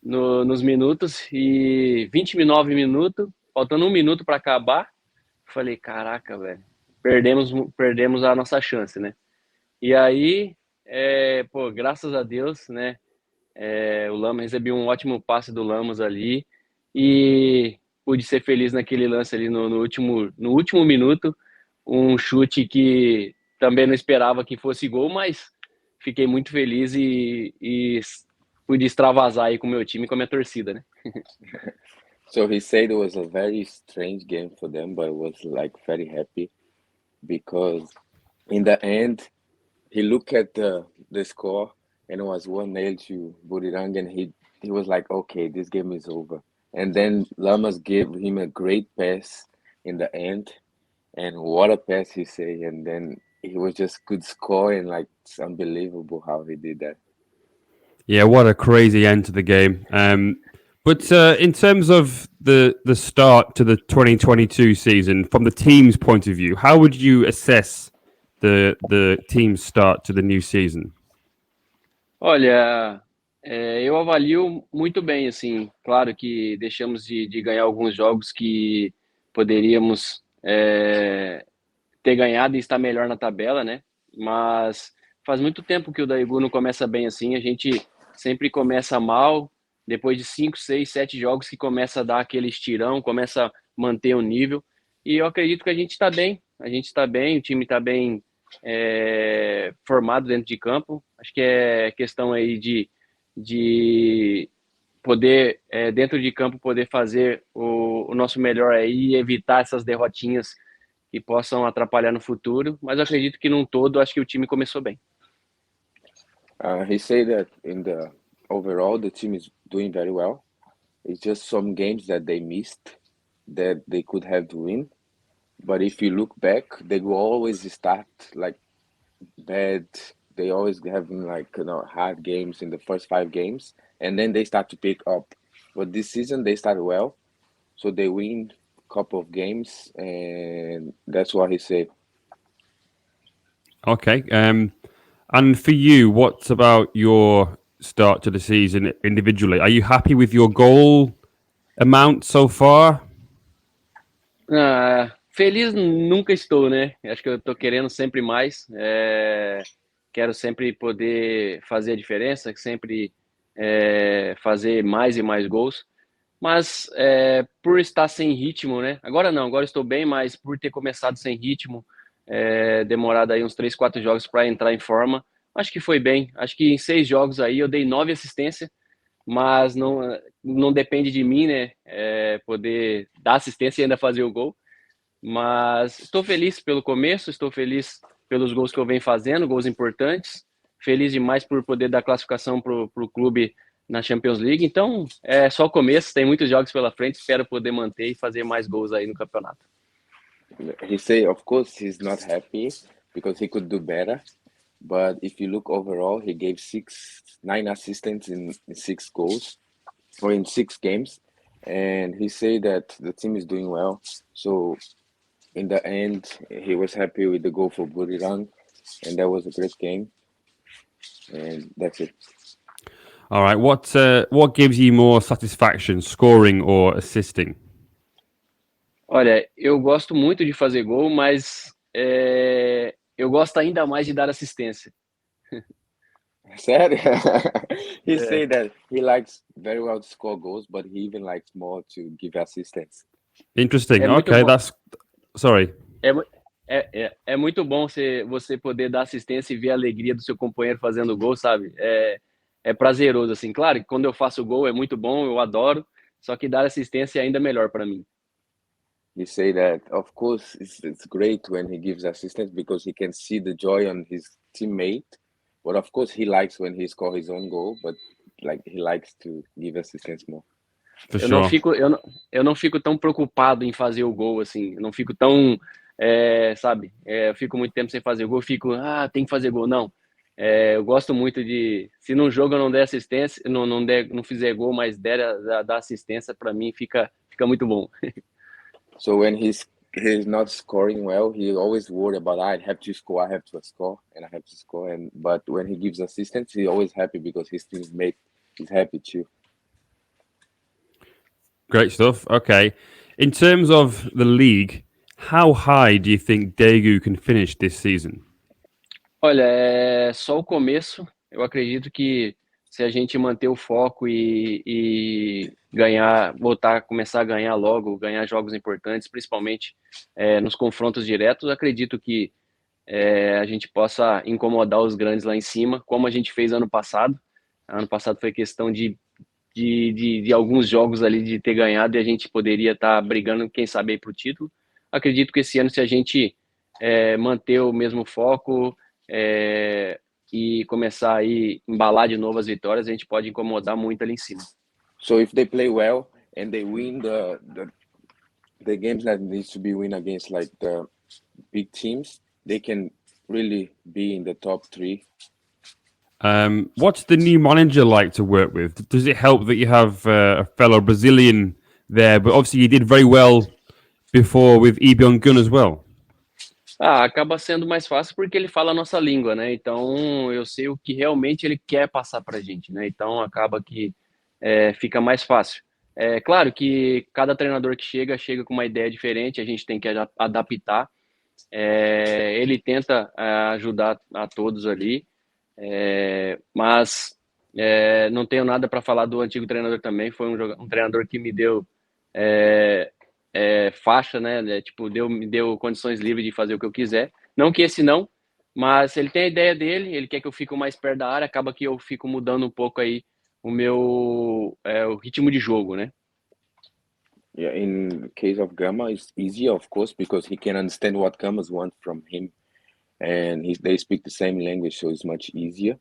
nos minutos e 29 minutos, faltando 1 minuto para acabar, falei, caraca, velho, perdemos a nossa chance, né? E aí, graças a Deus, né? O Lamas, recebi um ótimo passe do Lamas ali e pude ser feliz naquele lance ali no último minuto, um chute que também não esperava que fosse gol, mas fiquei muito feliz e pude extravasar aí com o meu time e com a minha torcida, né? So he said it was a very strange game for them, but was like very happy because in the end he looked at the score and it was 1-0 to Buriram, and he was like, okay, this game is over. And then Lamas gave him a great pass in the end, and what a pass he say, and then he was just good score, and like it's unbelievable how he did that. Yeah, what a crazy end to the game. But in terms of the start to the 2022 season, from the team's point of view, how would you assess the team's start to the new season? Olha, eu avalio muito bem, assim. Claro que deixamos de ganhar alguns jogos que poderíamos ter ganhado e estar melhor na tabela, né? Mas faz muito tempo que o Daegu não começa bem assim. A gente sempre começa mal, depois de 5, 6, 7 jogos que começa a dar aquele estirão, começa a manter o nível. E eu acredito que a gente está bem. A gente está bem, o time está bem formado dentro de campo. Acho que é questão aí de de poder, dentro de campo, poder fazer o nosso melhor aí e evitar essas derrotinhas que possam atrapalhar no futuro. Mas eu acredito que num todo, acho que o time começou bem. He said that in the overall, the team is doing very well. It's just some games that they missed that they could have to win. But if you look back, they will always start like bad. They always having like hard games in the first 5 games, and then they start to pick up. But this season they started well, so they win a couple of games, and that's what he said. Okay. And for you, what about your start to the season individually? Are you happy with your goal amount so far? Feliz nunca estou, né? Acho que eu tô querendo sempre mais. Quero sempre poder fazer a diferença, sempre fazer mais e mais gols. Mas por estar sem ritmo, né? Agora não, agora estou bem, mas por ter começado sem ritmo, demorado aí uns 3, 4 jogos para entrar em forma, acho que foi bem. Acho que em 6 jogos aí eu dei 9 assistências, mas não depende de mim, né? Poder dar assistência e ainda fazer o gol. Mas estou feliz pelo começo, estou feliz pelos gols que eu venho fazendo, gols importantes. Feliz demais por poder dar classificação para o clube na Champions League. Então, é só o começo, tem muitos jogos pela frente, espero poder manter e fazer mais gols aí no campeonato. He said, of course, he's not happy because he could do better. But if you look overall, he gave 9 assistants in 6 goals, or in 6 games. And he said that the team is doing well. So in the end, he was happy with the goal for Buriram, and that was a great game. And that's it. All right. What gives you more satisfaction, scoring or assisting? Olha, eu gosto muito de fazer gol, mas eu gosto ainda mais de dar assistência. Sério? He said that he likes very well to score goals, but he even likes more to give assistance. Interesting. Okay, that's... Sorry. É muito bom você poder dar assistência e ver a alegria do seu companheiro fazendo gol, sabe? É prazeroso, assim. Claro que quando eu faço gol é muito bom, eu adoro, só que dar assistência é ainda melhor para mim. He say that, of course, it's great when he gives assistance because he can see the joy on his teammate. But of course, he likes when he scores his own goal, but like he likes to give assistance more. Eu não fico tão preocupado em fazer o gol, assim. Eu não fico tão, sabe? Eu fico muito tempo sem fazer o gol, fico, tem que fazer gol. Não. Eu gosto muito de, se num jogo eu não der assistência, não fizer gol, mas der assistência, para mim fica muito bom. So when he's not scoring well, he always worry about I have to score, and I have to score. But when he gives assistance, he's always happy because his teammate is happy too. Great stuff. Okay. In terms of the league, how high do you think Daegu can finish this season? Olha, é só o começo. Eu acredito que se a gente manter o foco e ganhar, começar a ganhar logo, ganhar jogos importantes, principalmente nos confrontos diretos, acredito que a gente possa incomodar os grandes lá em cima, como a gente fez ano passado. Ano passado foi questão de alguns jogos ali de ter ganhado e a gente poderia estar brigando, quem sabe, aí para o título. Acredito que esse ano, se a gente manter o mesmo foco e começar aí embalar de novo as vitórias, a gente pode incomodar muito ali em cima. So if they play well and they win the games that needs to be win against like the big teams, they can really be in the top 3. What's the new manager like to work with? Does it help that you have a fellow Brazilian there? But obviously you did very well before with Lee Byung-gun as well. Acaba sendo mais fácil porque ele fala a nossa língua, né? Então eu sei o que realmente ele quer passar pra gente, né? Então acaba que fica mais fácil. Claro que cada treinador que chega com uma ideia diferente, a gente tem que adaptar. Ele tenta ajudar a todos ali, mas não tenho nada para falar do antigo treinador também. Foi um treinador que me deu faixa, né? Me deu condições livres de fazer o que eu quiser. Não que esse não, mas ele tem a ideia dele, ele quer que eu fique mais perto da área, acaba que eu fico mudando um pouco aí o ritmo de jogo, né? Yeah, in case of Gama, it's easier, of course, because he can understand what Gamas want from him, and they speak the same language, so it's much easier.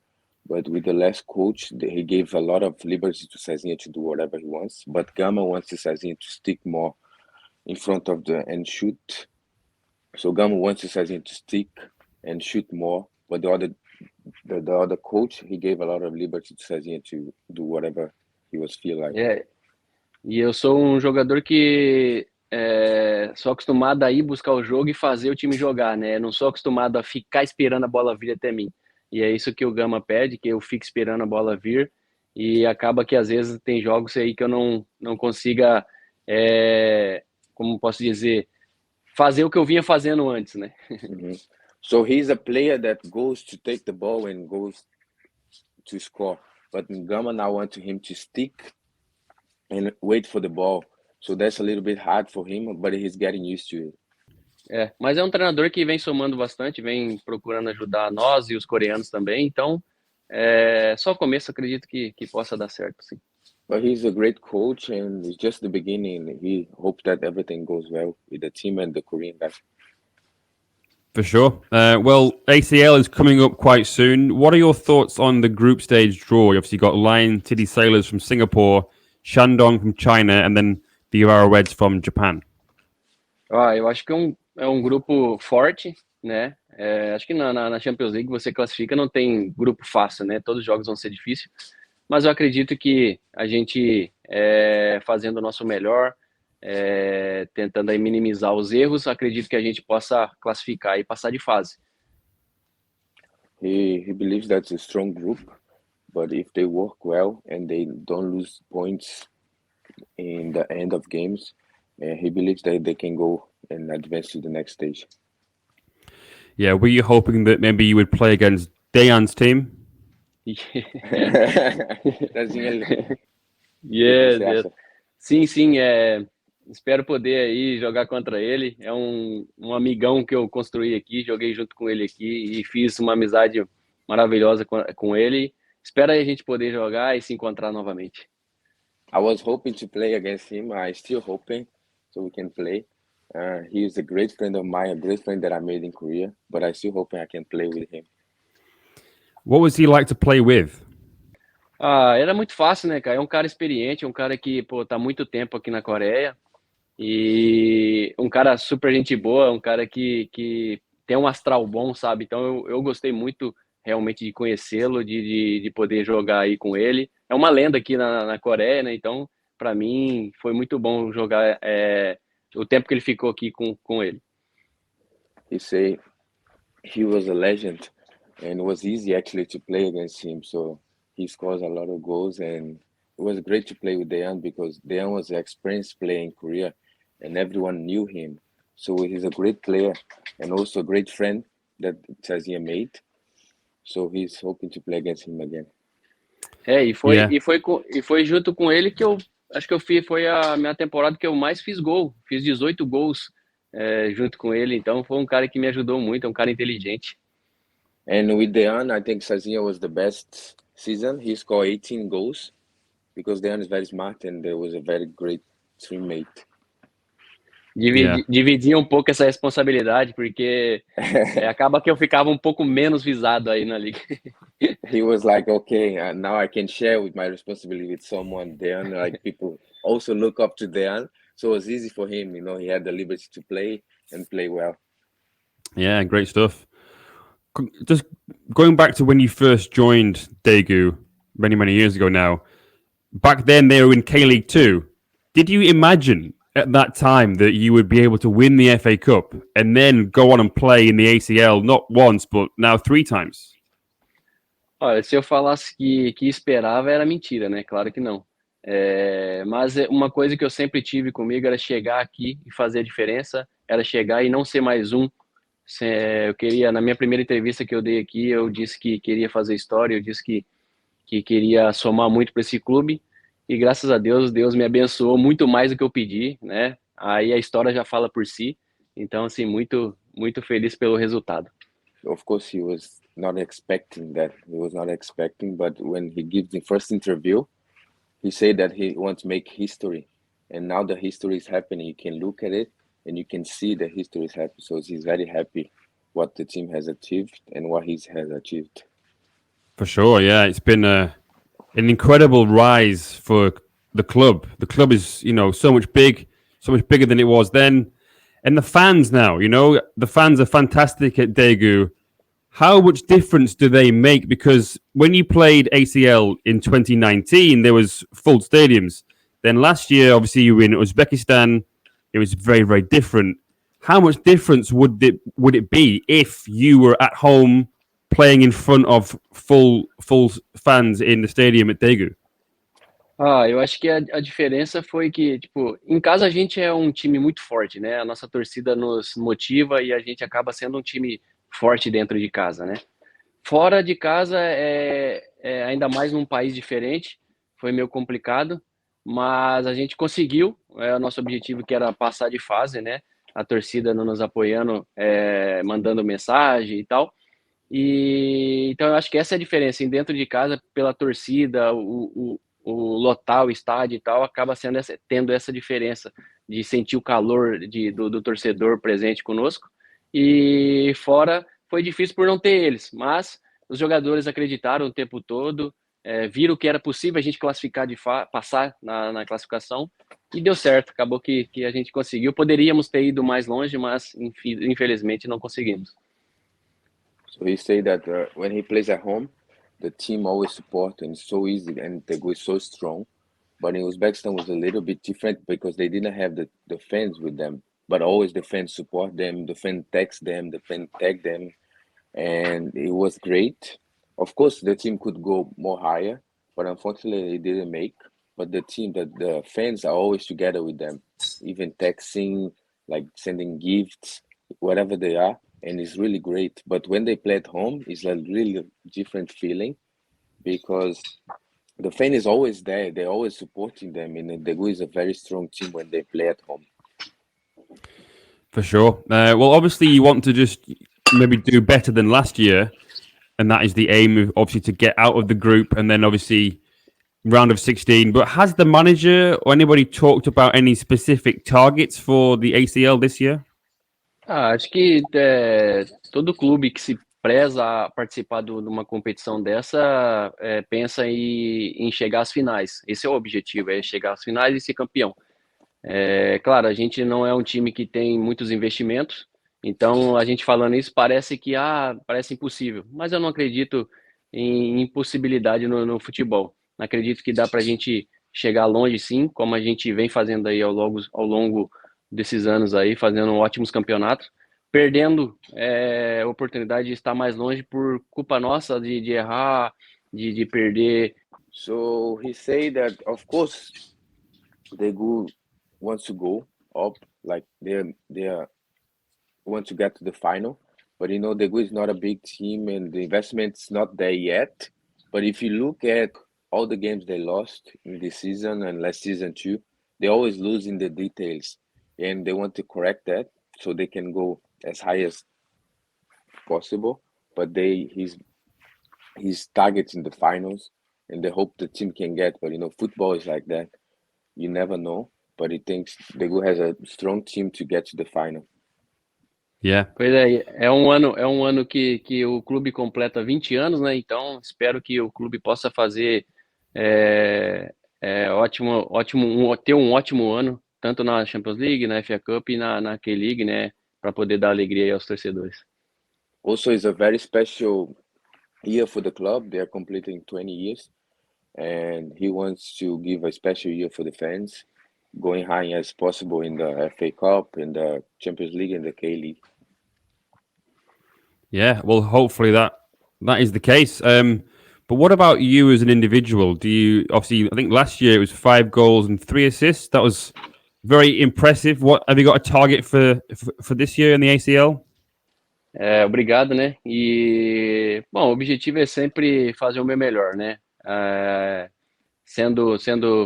But with the last coach, he gave a lot of liberty to Cesinha to do whatever he wants. But Gama wants Cesinha to stick more in front of and shoot. So Gama wants Cesinha to stick and shoot more. But the other coach, he gave a lot of liberty to Cesinha to do whatever he was feel like. E eu sou um jogador que sou acostumado a ir buscar o jogo e fazer o time jogar, né? Não sou acostumado a ficar esperando a bola vir até mim. E é isso que o Gama pede, que eu fique esperando a bola vir. E acaba que às vezes tem jogos aí que eu não consiga, como posso dizer, fazer o que eu vinha fazendo antes, né? So he's a player that goes to take the ball and goes to score. But Gama now wants him to stick and wait for the ball. So that's a little bit hard for him, but he's getting used to it. Mas é um treinador que vem somando bastante, vem procurando ajudar nós e os coreanos também. Então, só o começo, acredito que possa dar certo, sim. But he's a great coach, and it's just the beginning. We hope that everything goes well with the team and the Korean guys. For sure. Well, ACL is coming up quite soon. What are your thoughts on the group stage draw? You obviously got Lion City Sailors from Singapore, Shandong from China, and then the Urawa Reds from Japan. Eu acho que é um grupo forte, né? Acho que na Champions League você classifica, não tem grupo fácil, né? Todos os jogos vão ser difíceis. Mas eu acredito que a gente, fazendo o nosso melhor, tentando aí minimizar os erros, acredito que a gente possa classificar e passar de fase. He believes that's a strong group, but if they work well and they don't lose points in the end of games, he believes that they can go and advance to the next stage. Yeah, were you hoping that maybe you would play against Dejan's team? Yes. Sim, espero poder aí jogar contra ele. É um amigão que eu construí aqui, joguei junto com ele aqui e fiz uma amizade maravilhosa com ele. Espero aí a gente poder jogar e se encontrar novamente. I was hoping to play against him. I still hoping so we can play. He is a great friend of mine, a great friend that I made in Korea, but I still hoping I can play with him. What was he like to play with? Era muito fácil, né, cara? É um cara experiente, um cara que, tá há muito tempo aqui na Coreia e um cara super gente boa, um cara que tem um astral bom, sabe? Então eu gostei muito realmente de conhecê-lo, de poder jogar aí com ele. É uma lenda aqui na Coreia, né? Então, para mim, foi muito bom jogar o tempo que ele ficou aqui com ele. He say he was a legend and it was easy actually to play against him. So he scores a lot of goals and it was great to play with Dejan because Dejan was an experienced player in Korea and everyone knew him. So he's a great player and also a great friend that Cesinha made. So he's hoping to play against him again. E foi junto com ele que eu acho que foi a minha temporada que eu mais fiz gol. Fiz 18 gols junto com ele. Então foi um cara que me ajudou muito, é um cara inteligente. And with Dejan, I think Cesinha was the best season. He scored 18 goals because Dejan is very smart and there was a very great teammate. Dividia um pouco essa responsabilidade, porque acaba que eu ficava um pouco menos visado aí na liga. He was like, okay, now I can share with my responsibility with someone. Dejan, like people also look up to Dejan, so it was easy for him. He had the liberty to play and play well. Yeah, great stuff. Just going back to when you first joined Daegu many years ago now. Back then they were in K-League 2. Did you imagine at that time that you would be able to win the FA Cup and then go on and play in the ACL not once but now 3 times? Olha, se eu falasse que esperava era mentira, né? Claro que não. Mas uma coisa que eu sempre tive comigo era chegar aqui e fazer a diferença, era chegar e não ser mais um. Eu queria, na minha primeira entrevista que eu dei aqui, eu disse que queria fazer história, eu disse que queria somar muito para esse clube e graças a Deus, Deus me abençoou muito mais do que eu pedi, né? Aí a história já fala por si, então assim, muito feliz pelo resultado. Of course he was not expecting that, but when he gives the first interview, he said that he wants to make history, and now the history is happening. You can look at it and you can see the history is happening. So he's very happy what the team has achieved and what he has achieved. For sure, yeah. It's been an incredible rise for the club. The club is, so much bigger than it was then. And the fans now, the fans are fantastic at Daegu. How much difference do they make? Because when you played ACL in 2019, there was full stadiums. Then last year, obviously, you were in Uzbekistan. It was very, very different. How much difference would it be if you were at home playing in front of full fans in the stadium at Daegu? Eu acho que a diferença foi que, tipo, em casa a gente é um time muito forte, né? A nossa torcida nos motiva e a gente acaba sendo um time forte dentro de casa, né? Fora de casa, ainda mais num país diferente, foi meio complicado, mas a gente conseguiu, o nosso objetivo que era passar de fase, né? A torcida nos apoiando, mandando mensagem e tal. Então eu acho que essa é a diferença, dentro de casa, pela torcida, o lotar o estádio e tal, acaba tendo essa diferença de sentir o calor do torcedor presente conosco. E fora, foi difícil por não ter eles, mas os jogadores acreditaram o tempo todo, viram que era possível a gente classificar, passar na classificação, e deu certo, acabou que a gente conseguiu. Poderíamos ter ido mais longe, mas infelizmente não conseguimos. So he said that when he plays at home, the team always support and it's so easy and Daegu is so strong. But in Uzbekistan was a little bit different because they didn't have the fans with them. But always the fans support them, the fans text them, the fans tag them. And it was great. Of course, the team could go more higher, but unfortunately it didn't make. But the fans are always together with them, even texting, like sending gifts, whatever they are. And it's really great. But when they play at home, it's a really different feeling because the fan is always there. They're always supporting them. And Daegu is a very strong team when they play at home. For sure. Well, obviously, you want to just maybe do better than last year. And that is the aim, obviously, to get out of the group and then obviously round of 16. But has the manager or anybody talked about any specific targets for the ACL this year? Acho que todo clube que se preza a participar de uma competição dessa pensa em chegar às finais. Esse é o objetivo, chegar às finais e ser campeão. Claro, a gente não é um time que tem muitos investimentos, então a gente falando isso parece impossível, mas eu não acredito em impossibilidade no futebol. Acredito que dá para a gente chegar longe sim, como a gente vem fazendo aí ao longo desses anos aí, fazendo ótimos campeonatos, perdendo a oportunidade de estar mais longe por culpa nossa de errar, de perder. So he said that, of course, Daegu wants to go up, like they want to get to the final, but Daegu is not a big team and the investment's not there yet. But if you look at all the games they lost in this season and last season too, they always lose in the details. And they want to correct that so they can go as high as possible. But he's targeting the finals, and they hope the team can get. But football is like that; you never know. But he thinks Daegu has a strong team to get to the final. Yeah. Pois é um ano que o clube completa 20 anos, né? Então espero que o clube possa fazer ter um ótimo ano, tanto na Champions League, na FA Cup e na K-League, né, para poder dar alegria aí aos torcedores. Also, it's a very special year for the club. They are completing 20 years, and he wants to give a special year for the fans, going high as possible in the FA Cup, in the Champions League, and the K-League. Yeah, well, hopefully that is the case. But what about you as an individual? Obviously, I think last year it was 5 goals and 3 assists. That was very impressive. What have you got a target for this year in the ACL? Obrigado, né? E bom, o objetivo é sempre fazer o meu melhor, né?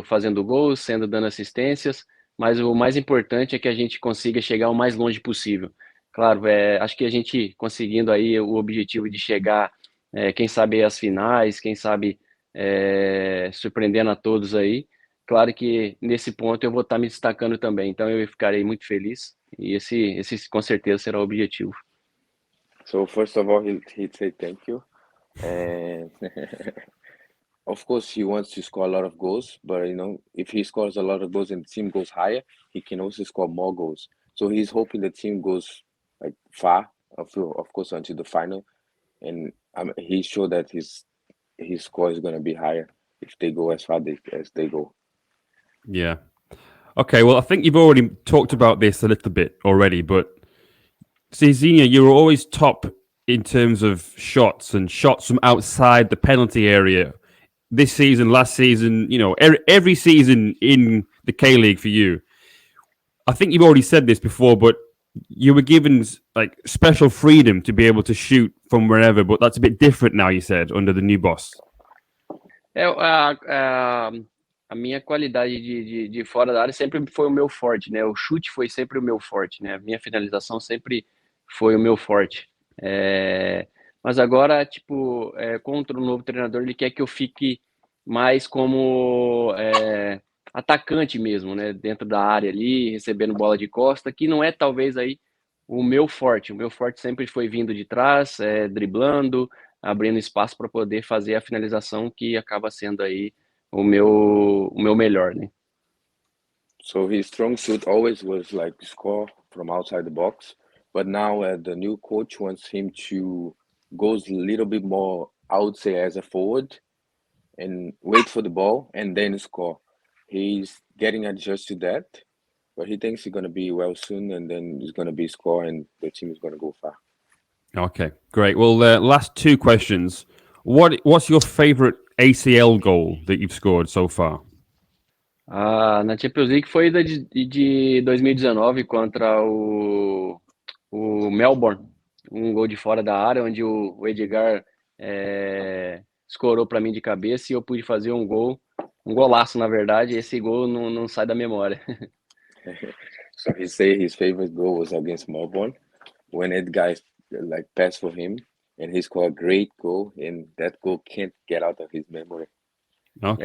Fazendo gols, dando assistências, mas o mais importante é que a gente consiga chegar o mais longe possível. Claro, acho que a gente conseguindo aí o objetivo de chegar, quem sabe às finais, quem sabe surpreendendo a todos aí. Claro que nesse ponto eu vou estar me destacando também, então eu ficarei muito feliz e esse com certeza será o objetivo. So first of all, he'd say thank you, and of course he wants to score a lot of goals. But if he scores a lot of goals and the team goes higher, he can also score more goals. So he's hoping the team goes like far, of course, until the final, and he's sure that his score is going to be higher if they go as far as they go. Yeah. Okay, well, I think you've already talked about this a little bit already, but Cesinha, you were always top in terms of shots and shots from outside the penalty area. This season, last season, every season in the K-League for you. I think you've already said this before, but you were given like special freedom to be able to shoot from wherever, but that's a bit different now, you said, under the new boss. A minha qualidade de fora da área sempre foi o meu forte, né? O chute foi sempre o meu forte, né? A minha finalização sempre foi o meu forte. Mas agora, contra o novo treinador, ele quer que eu fique mais como atacante mesmo, né? Dentro da área ali, recebendo bola de costa, que não é talvez aí o meu forte. O meu forte sempre foi vindo de trás, driblando, abrindo espaço para poder fazer a finalização, que acaba sendo aí o meu melhor, né? So his strong suit always was like score from outside the box, but now the new coach wants him to go a little bit more, I would say, as a forward and wait for the ball and then score. He's getting adjusted to that, but he thinks he's going to be well soon, and then he's going to be score and the team is going to go far. Okay, great. Well, last two questions. What's your favorite ACL goal that you've scored so far? Na Champions League foi de 2019 contra o Melbourne. Um gol de fora da área, onde o Edgar escorou para mim de cabeça e eu pude fazer um golaço, na verdade. Esse gol não sai da memória. So he say his favorite goal was against Melbourne when Edgar passed for him. And he scored a great goal, and that goal can't get out of his memory. Okay.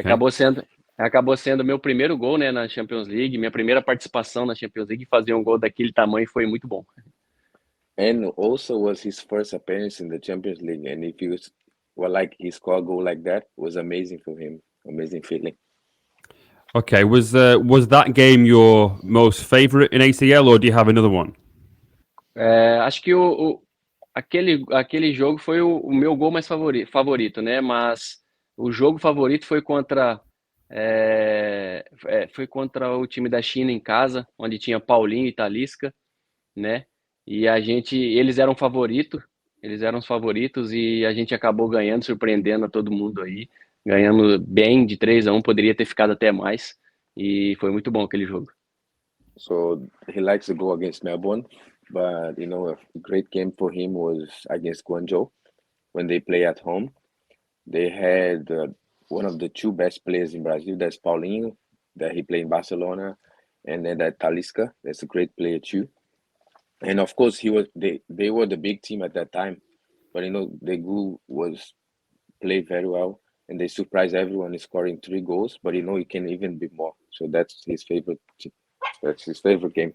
Acabou sendo meu primeiro gol, né, na Champions League, minha primeira participação na Champions League, fazer um gol daquele tamanho foi muito bom. And also was his first appearance in the Champions League, and if he scored a goal like that, it was amazing for him, amazing feeling. Okay, was that game your most favorite in ACL, or do you have another one? Acho que aquele jogo foi o meu gol mais favorito, né? Mas o jogo favorito foi contra o time da China em casa, onde tinha Paulinho e Talisca, né? E eles eram os favoritos e a gente acabou ganhando, surpreendendo a todo mundo aí, ganhando bem de 3-1, poderia ter ficado até mais, e foi muito bom aquele jogo. So he likes to go against Melbourne. But, a great game for him was against Guangzhou when they play at home. They had one of the two best players in Brazil. That's Paulinho, that he played in Barcelona, and then that Talisca. That's a great player too. And of course, they were the big team at that time. But, Daegu played very well, and they surprised everyone in scoring 3 goals. But, it can even be more. So that's his favorite game.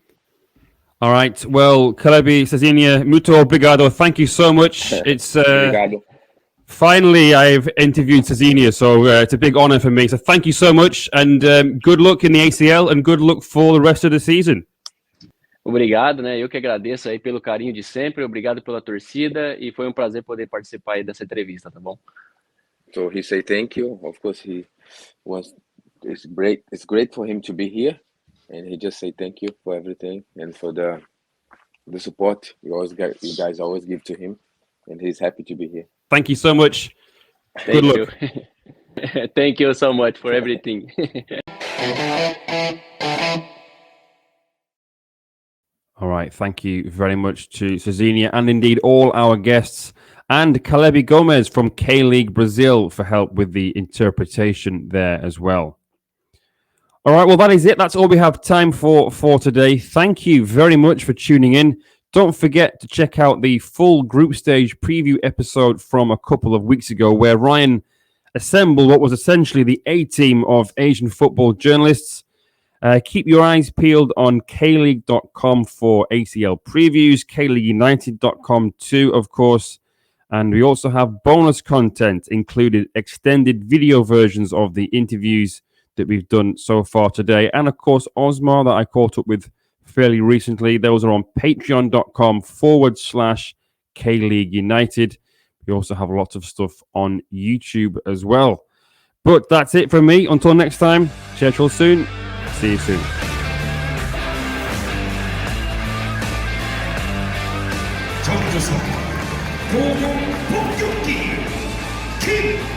All right. Well, Kalebi, Cesinha, muito obrigado. Thank you so much. It's finally I've interviewed Cesinha, so it's a big honor for me. So thank you so much, and good luck in the ACL, and good luck for the rest of the season. Obrigado, né? Eu que agradeço aí pelo carinho de sempre. Obrigado pela torcida e foi um prazer poder participar aí dessa entrevista, tá bom? So he say thank you. Of course, it's great for him to be here. And he just say thank you for everything and for the support you guys always give to him. And he's happy to be here. Thank you so much. Good luck. Thank you so much for everything. All right. Thank you very much to Cesinha and indeed all our guests and Kalebi Gomez from K-League Brazil for help with the interpretation there as well. All right, well, that is it. That's all we have time for today. Thank you very much for tuning in. Don't forget to check out the full group stage preview episode from a couple of weeks ago where Ryan assemble what was essentially the A-team of Asian football journalists. Keep your eyes peeled on KLeague.com for ACL previews, KLeagueUnited.com too, of course. And we also have bonus content, included extended video versions of the interviews that we've done so far today. And of course, Osmar, that I caught up with fairly recently. Those are on patreon.com/KLeague United. We also have lots of stuff on YouTube as well. But that's it from me. Until next time, ciao soon. See you soon. 전조선 공격 폭격기 킥